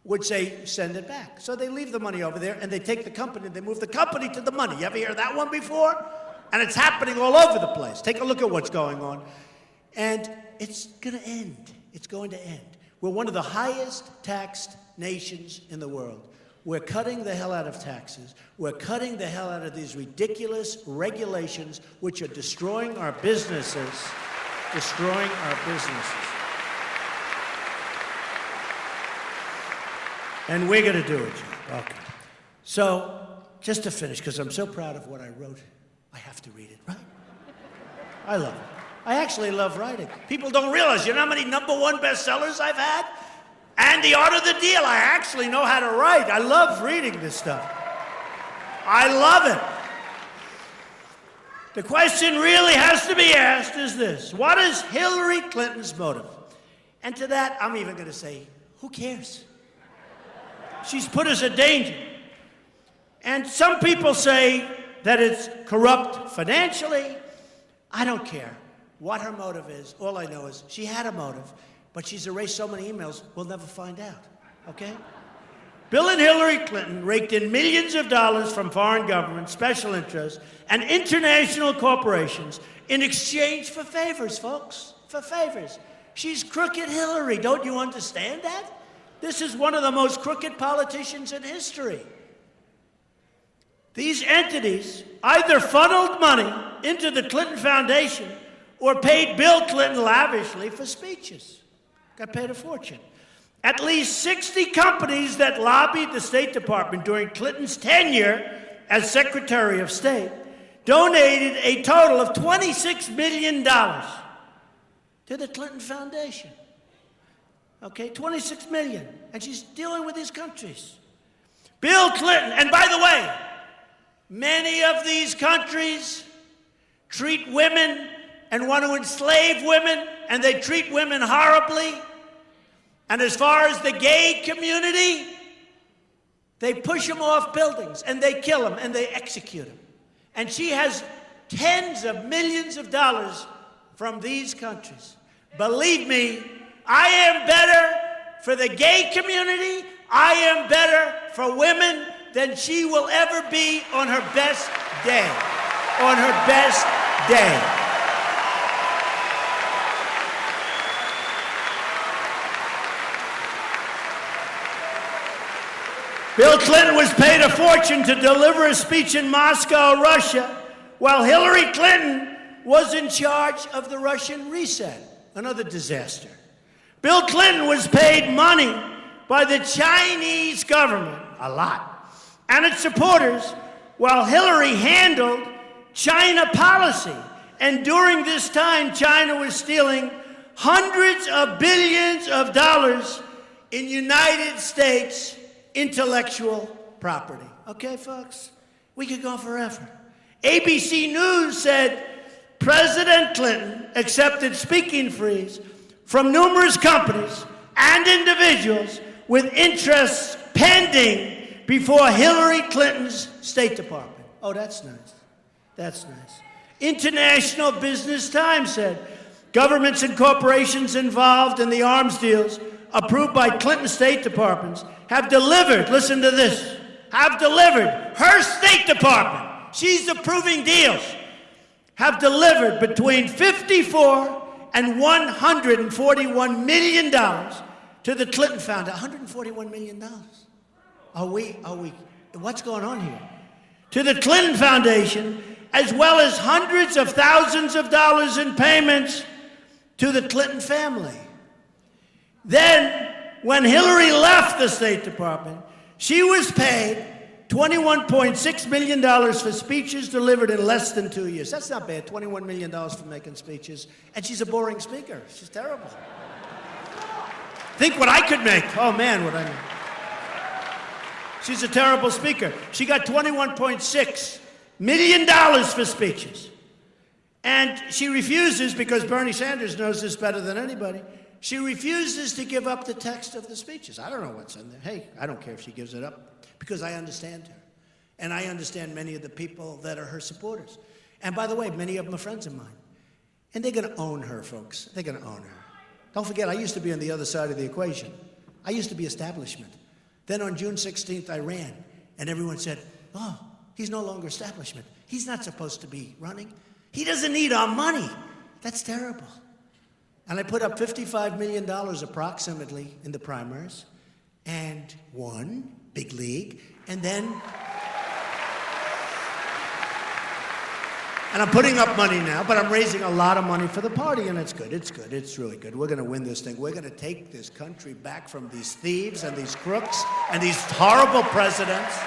would say, send it back. So they leave the money over there, and they take the company, they move the company to the money. You ever hear that one before? And it's happening all over the place. Take a look at what's going on. And it's going to end. It's going to end. We're one of the highest taxed nations in the world. We're cutting the hell out of taxes. We're cutting the hell out of these ridiculous regulations which are destroying our businesses. Destroying our businesses. And we're going to do it. Okay. So, just to finish, because I'm so proud of what I wrote, I have to read it, right? I love it. I actually love writing. People don't realize, you know how many #1 bestsellers I've had? And The Art of the Deal. I actually know how to write. I love reading this stuff. I love it. The question really has to be asked is this: what is Hillary Clinton's motive? And to that, I'm even going to say, who cares? She's put us in danger. And some people say that it's corrupt financially. I don't care what her motive is. All I know is she had a motive, but she's erased so many emails, we'll never find out, okay? Bill and Hillary Clinton raked in millions of dollars from foreign governments, special interests, and international corporations in exchange for favors, folks, for favors. She's crooked Hillary. Don't you understand that? This is one of the most crooked politicians in history. These entities either funneled money into the Clinton Foundation or paid Bill Clinton lavishly for speeches. Got paid a fortune. At least 60 companies that lobbied the State Department during Clinton's tenure as Secretary of State donated a total of $26 million to the Clinton Foundation. Okay, $26 million. And she's dealing with these countries. Bill Clinton, and by the way, many of these countries treat women and want to enslave women, and they treat women horribly. And as far as the gay community, they push them off buildings, and they kill them, and they execute them. And she has tens of millions of dollars from these countries. Believe me, I am better for the gay community. I am better for women than she will ever be on her best day. On her best day. Bill Clinton was paid a fortune to deliver a speech in Moscow, Russia, while Hillary Clinton was in charge of the Russian reset, another disaster. Bill Clinton was paid money by the Chinese government, a lot, and its supporters, while Hillary handled China policy. And during this time, China was stealing hundreds of billions of dollars in United States intellectual property. Okay, folks? We could go forever. ABC News said President Clinton accepted speaking fees from numerous companies and individuals with interests pending before Hillary Clinton's State Department. Oh, that's nice. That's nice. International Business Times said governments and corporations involved in the arms deals approved by Clinton State Departments have delivered, listen to this, have delivered, her State Department, she's approving deals, have delivered between $54 and $141 million to the Clinton Foundation. $141 million. Are we, what's going on here? To the Clinton Foundation, as well as hundreds of thousands of dollars in payments to the Clinton family. Then, when Hillary left the State Department, she was paid $21.6 million for speeches delivered in less than 2 years. That's not bad, $21 million for making speeches. And she's a boring speaker. She's terrible. Think what I could make. Oh, man, what I mean. She's a terrible speaker. She got $21.6 million for speeches. And she refuses, because Bernie Sanders knows this better than anybody, she refuses to give up the text of the speeches. I don't know what's in there. Hey, I don't care if she gives it up, because I understand her. And I understand many of the people that are her supporters. And by the way, many of them are friends of mine. And they're going to own her, folks. They're going to own her. Don't forget, I used to be on the other side of the equation. I used to be establishment. Then on June 16th, I ran. And everyone said, oh, he's no longer establishment. He's not supposed to be running. He doesn't need our money. That's terrible. And I put up $55 million approximately in the primaries and won, big league. And I'm putting up money now, but I'm raising a lot of money for the party, and it's good. It's good. It's really good. We're going to win this thing. We're going to take this country back from these thieves and these crooks and these horrible presidents,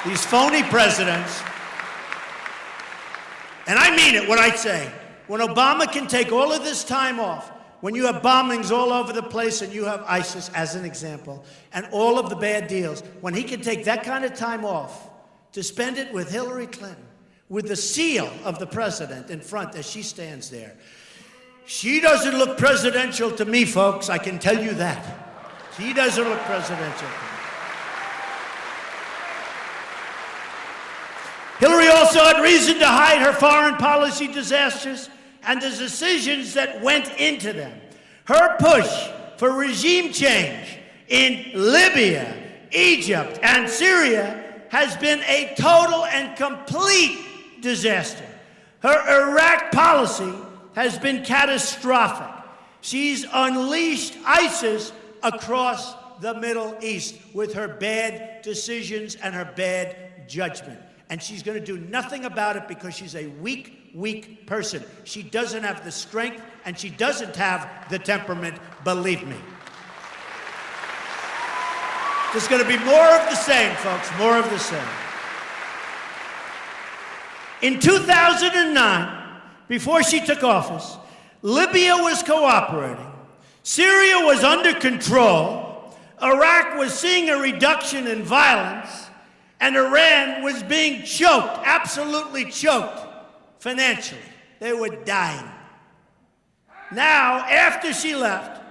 these phony presidents. And I mean it, what I say. When Obama can take all of this time off, when you have bombings all over the place and you have ISIS as an example, and all of the bad deals, when he can take that kind of time off to spend it with Hillary Clinton, with the seal of the president in front as she stands there. She doesn't look presidential to me, folks, I can tell you that. She doesn't look presidential to me. Hillary also had reason to hide her foreign policy disasters and the decisions that went into them. Her push for regime change in Libya, Egypt, and Syria has been a total and complete disaster. Her Iraq policy has been catastrophic. She's unleashed ISIS across the Middle East with her bad decisions and her bad judgment. And she's going to do nothing about it because she's a weak person. She doesn't have the strength, and she doesn't have the temperament, believe me. There's going to be more of the same, folks, more of the same. In 2009, before she took office, Libya was cooperating, Syria was under control, Iraq was seeing a reduction in violence, and Iran was being choked, absolutely choked, financially. They were dying. Now, after she left,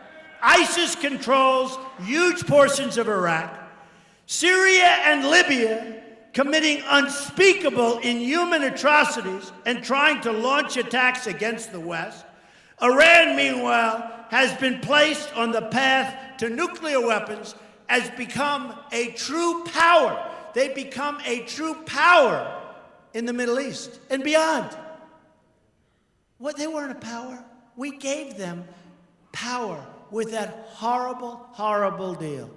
ISIS controls huge portions of Iraq, Syria and Libya committing unspeakable, inhuman atrocities and trying to launch attacks against the West. Iran, meanwhile, has been placed on the path to nuclear weapons, has become a true power. They become a true power in the Middle East and beyond. What, they weren't a power. We gave them power with that horrible, horrible deal.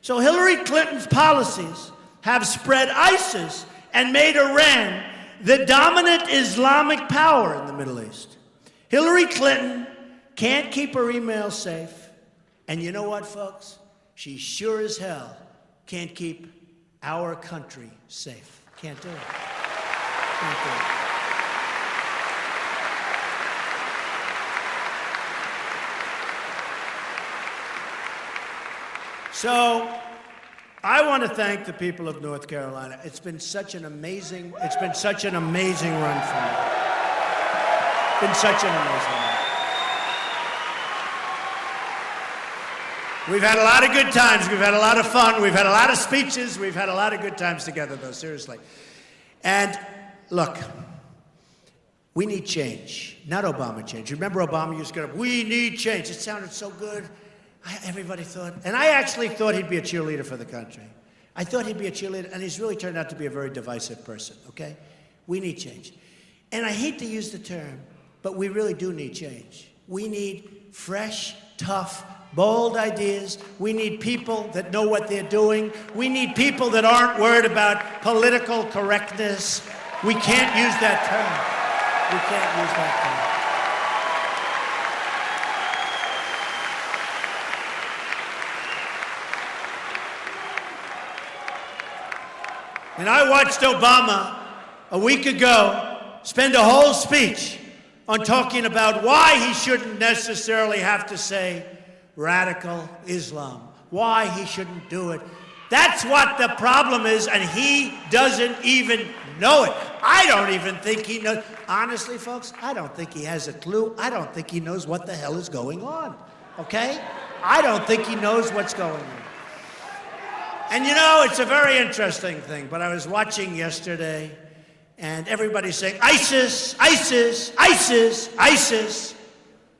So Hillary Clinton's policies have spread ISIS and made Iran the dominant Islamic power in the Middle East. Hillary Clinton can't keep her emails safe. And you know what, folks? She sure as hell can't keep our country safe. Can't do it. Can't do it. So, I want to thank the people of North Carolina. It's been such an amazing run for me. It's been such an amazing run. We've had a lot of good times. We've had a lot of fun. We've had a lot of speeches. We've had a lot of good times together, though, seriously. And look, we need change, not Obama change. Remember Obama used to get up, we need change. It sounded so good. Everybody thought, and I actually thought he'd be a cheerleader for the country. I thought he'd be a cheerleader, and he's really turned out to be a very divisive person, okay? We need change. And I hate to use the term, but we really do need change. We need fresh, tough, bold ideas. We need people that know what they're doing. We need people that aren't worried about political correctness. We can't use that term. We can't use that term. And I watched Obama a week ago spend a whole speech on talking about why he shouldn't necessarily have to say radical Islam, why he shouldn't do it. That's what the problem is, and he doesn't even know it. I don't even think he knows. Honestly, folks, I don't think he has a clue. I don't think he knows what the hell is going on, okay? I don't think he knows what's going on. And you know, it's a very interesting thing, but I was watching yesterday, and everybody's saying, ISIS, ISIS, ISIS, ISIS.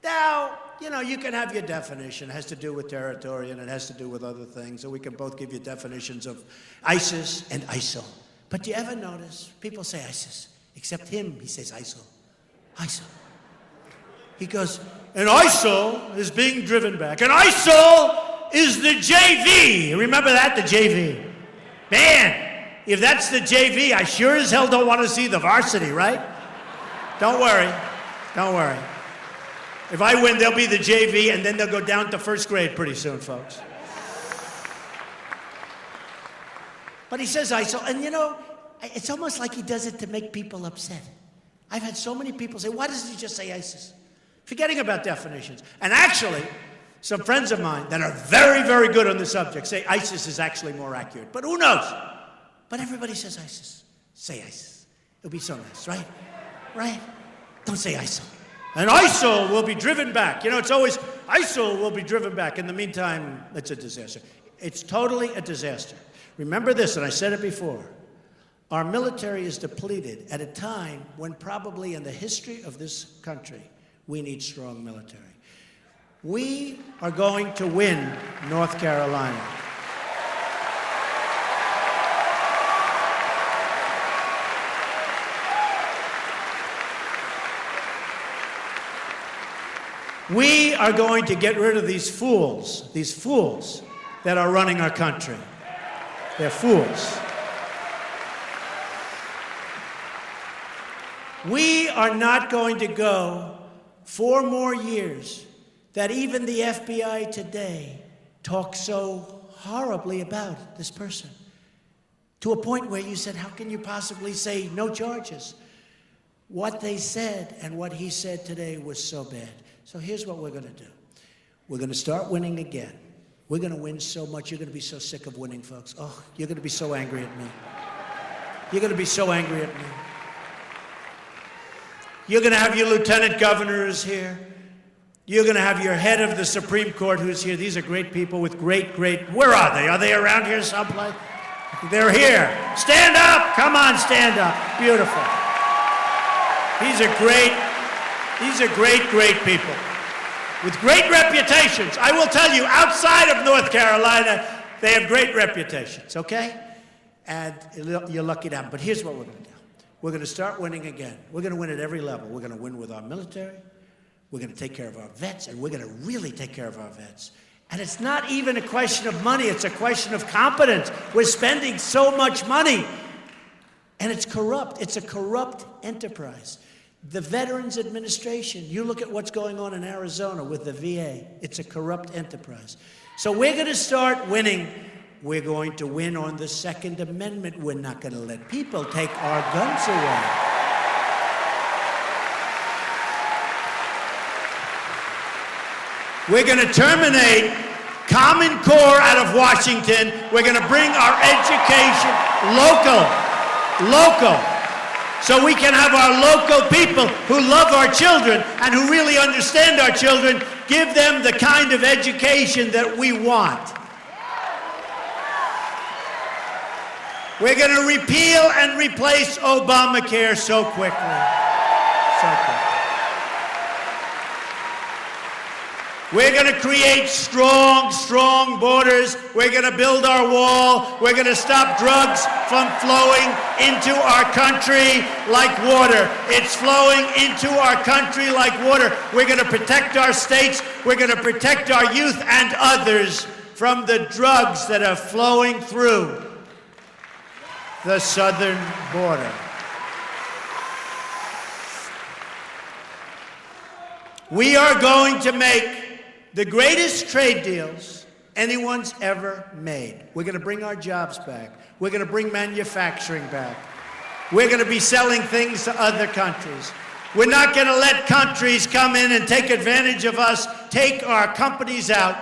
Now, you know, you can have your definition. It has to do with territory, and it has to do with other things, and we can both give you definitions of ISIS and ISIL. But do you ever notice, people say ISIS, except him, he says ISIL, ISIL. He goes, and ISIL is being driven back, and ISIL is the JV. Remember that, the JV? Man, if that's the JV, I sure as hell don't want to see the varsity, right? Don't worry. Don't worry. If I win, they'll be the JV, and then they'll go down to first grade pretty soon, folks. But he says ISIL, and you know, it's almost like he does it to make people upset. I've had so many people say, why doesn't he just say ISIS? Forgetting about definitions. And actually, some friends of mine that are very, very good on the subject say ISIS is actually more accurate. But who knows? But everybody says ISIS. Say ISIS. It'll be so nice, right? Right? Don't say ISIL. And ISIL will be driven back. You know, it's always, ISIL will be driven back. In the meantime, it's a disaster. It's totally a disaster. Remember this, and I said it before. Our military is depleted at a time when probably in the history of this country, we need strong military. We are going to win North Carolina. We are going to get rid of these fools that are running our country. They're fools. We are not going to go 4 more years that even the FBI today talks so horribly about this person, to a point where you said, how can you possibly say no charges? What they said and what he said today was so bad. So here's what we're going to do. We're going to start winning again. We're going to win so much. You're going to be so sick of winning, folks. Oh, you're going to be so angry at me. You're going to be so angry at me. You're going to have your lieutenant governors here. You're going to have your head of the Supreme Court who's here. These are great people with great, where are they? Are they around here someplace? They're here. Stand up. Come on, stand up. Beautiful. These are great people with great reputations. I will tell you, outside of North Carolina, they have great reputations, okay? And you're lucky to have them. But here's what we're going to do. We're going to start winning again. We're going to win at every level. We're going to win with our military. We're going to take care of our vets, and we're going to really take care of our vets. And it's not even a question of money. It's a question of competence. We're spending so much money. And it's corrupt. It's a corrupt enterprise. The Veterans Administration, you look at what's going on in Arizona with the VA. It's a corrupt enterprise. So we're going to start winning. We're going to win on the Second Amendment. We're not going to let people take our guns away. We're going to terminate Common Core out of Washington. We're going to bring our education local, so we can have our local people who love our children and who really understand our children, give them the kind of education that we want. We're going to repeal and replace Obamacare so quickly. So quickly. We're going to create strong, strong borders. We're going to build our wall. We're going to stop drugs from flowing into our country like water. It's flowing into our country like water. We're going to protect our states. We're going to protect our youth and others from the drugs that are flowing through the southern border. We are going to make the greatest trade deals anyone's ever made. We're going to bring our jobs back. We're going to bring manufacturing back. We're going to be selling things to other countries. We're not going to let countries come in and take advantage of us, take our companies out,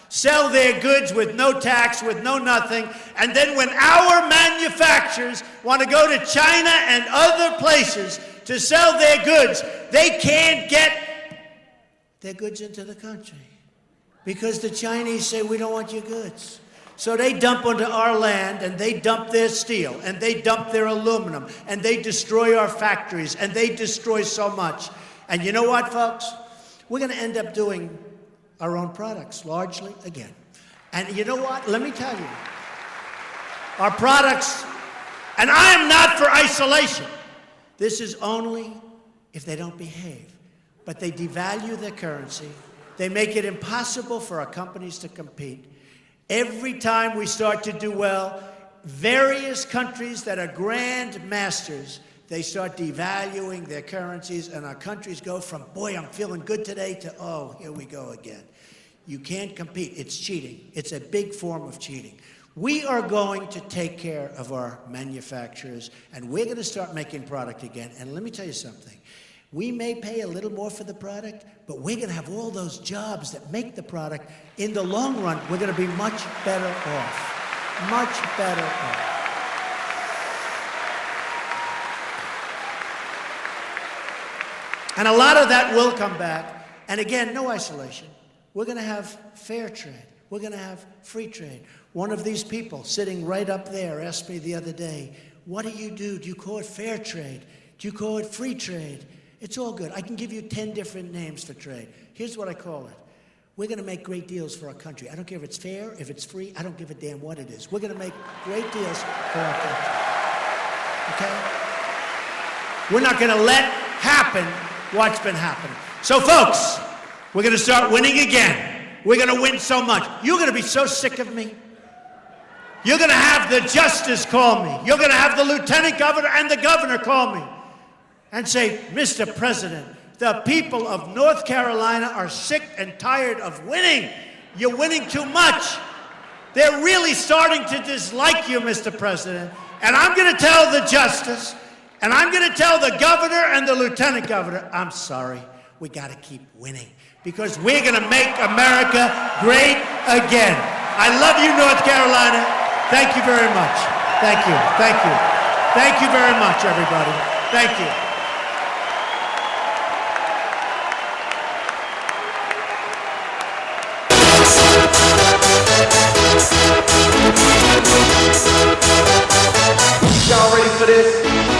sell their goods with no tax, with no nothing, and then when our manufacturers want to go to China and other places to sell their goods, they can't get their goods into the country because the Chinese say, we don't want your goods. So they dump onto our land, and they dump their steel, and they dump their aluminum, and they destroy our factories, and they destroy so much. And you know what, folks? We're going to end up doing our own products, largely, again. And you know what? Let me tell you, our products, and I am not for isolation. This is only if they don't behave. But they devalue their currency. They make it impossible for our companies to compete. Every time we start to do well, various countries that are grand masters, they start devaluing their currencies, and our countries go from, boy, I'm feeling good today, to, oh, here we go again. You can't compete. It's cheating. It's a big form of cheating. We are going to take care of our manufacturers, and we're going to start making product again. And let me tell you something. We may pay a little more for the product, but we're going to have all those jobs that make the product. In the long run, we're going to be much better off. Much better off. And a lot of that will come back. And again, no isolation. We're going to have fair trade. We're going to have free trade. One of these people sitting right up there asked me the other day, what do you do? Do you call it fair trade? Do you call it free trade? It's all good. I can give you 10 different names for trade. Here's what I call it. We're going to make great deals for our country. I don't care if it's fair, if it's free. I don't give a damn what it is. We're going to make great deals for our country. Okay? We're not going to let happen what's been happening. So, folks, we're going to start winning again. We're going to win so much. You're going to be so sick of me. You're going to have the justice call me. You're going to have the lieutenant governor and the governor call me and say, Mr. President, the people of North Carolina are sick and tired of winning. You're winning too much. They're really starting to dislike you, Mr. President. And I'm going to tell the justice, and I'm going to tell the governor and the lieutenant governor, I'm sorry, we got to keep winning because we're going to make America great again. I love you, North Carolina. Thank you very much. Thank you. Thank you. Thank you very much, everybody. Thank you. Y'all ready for this?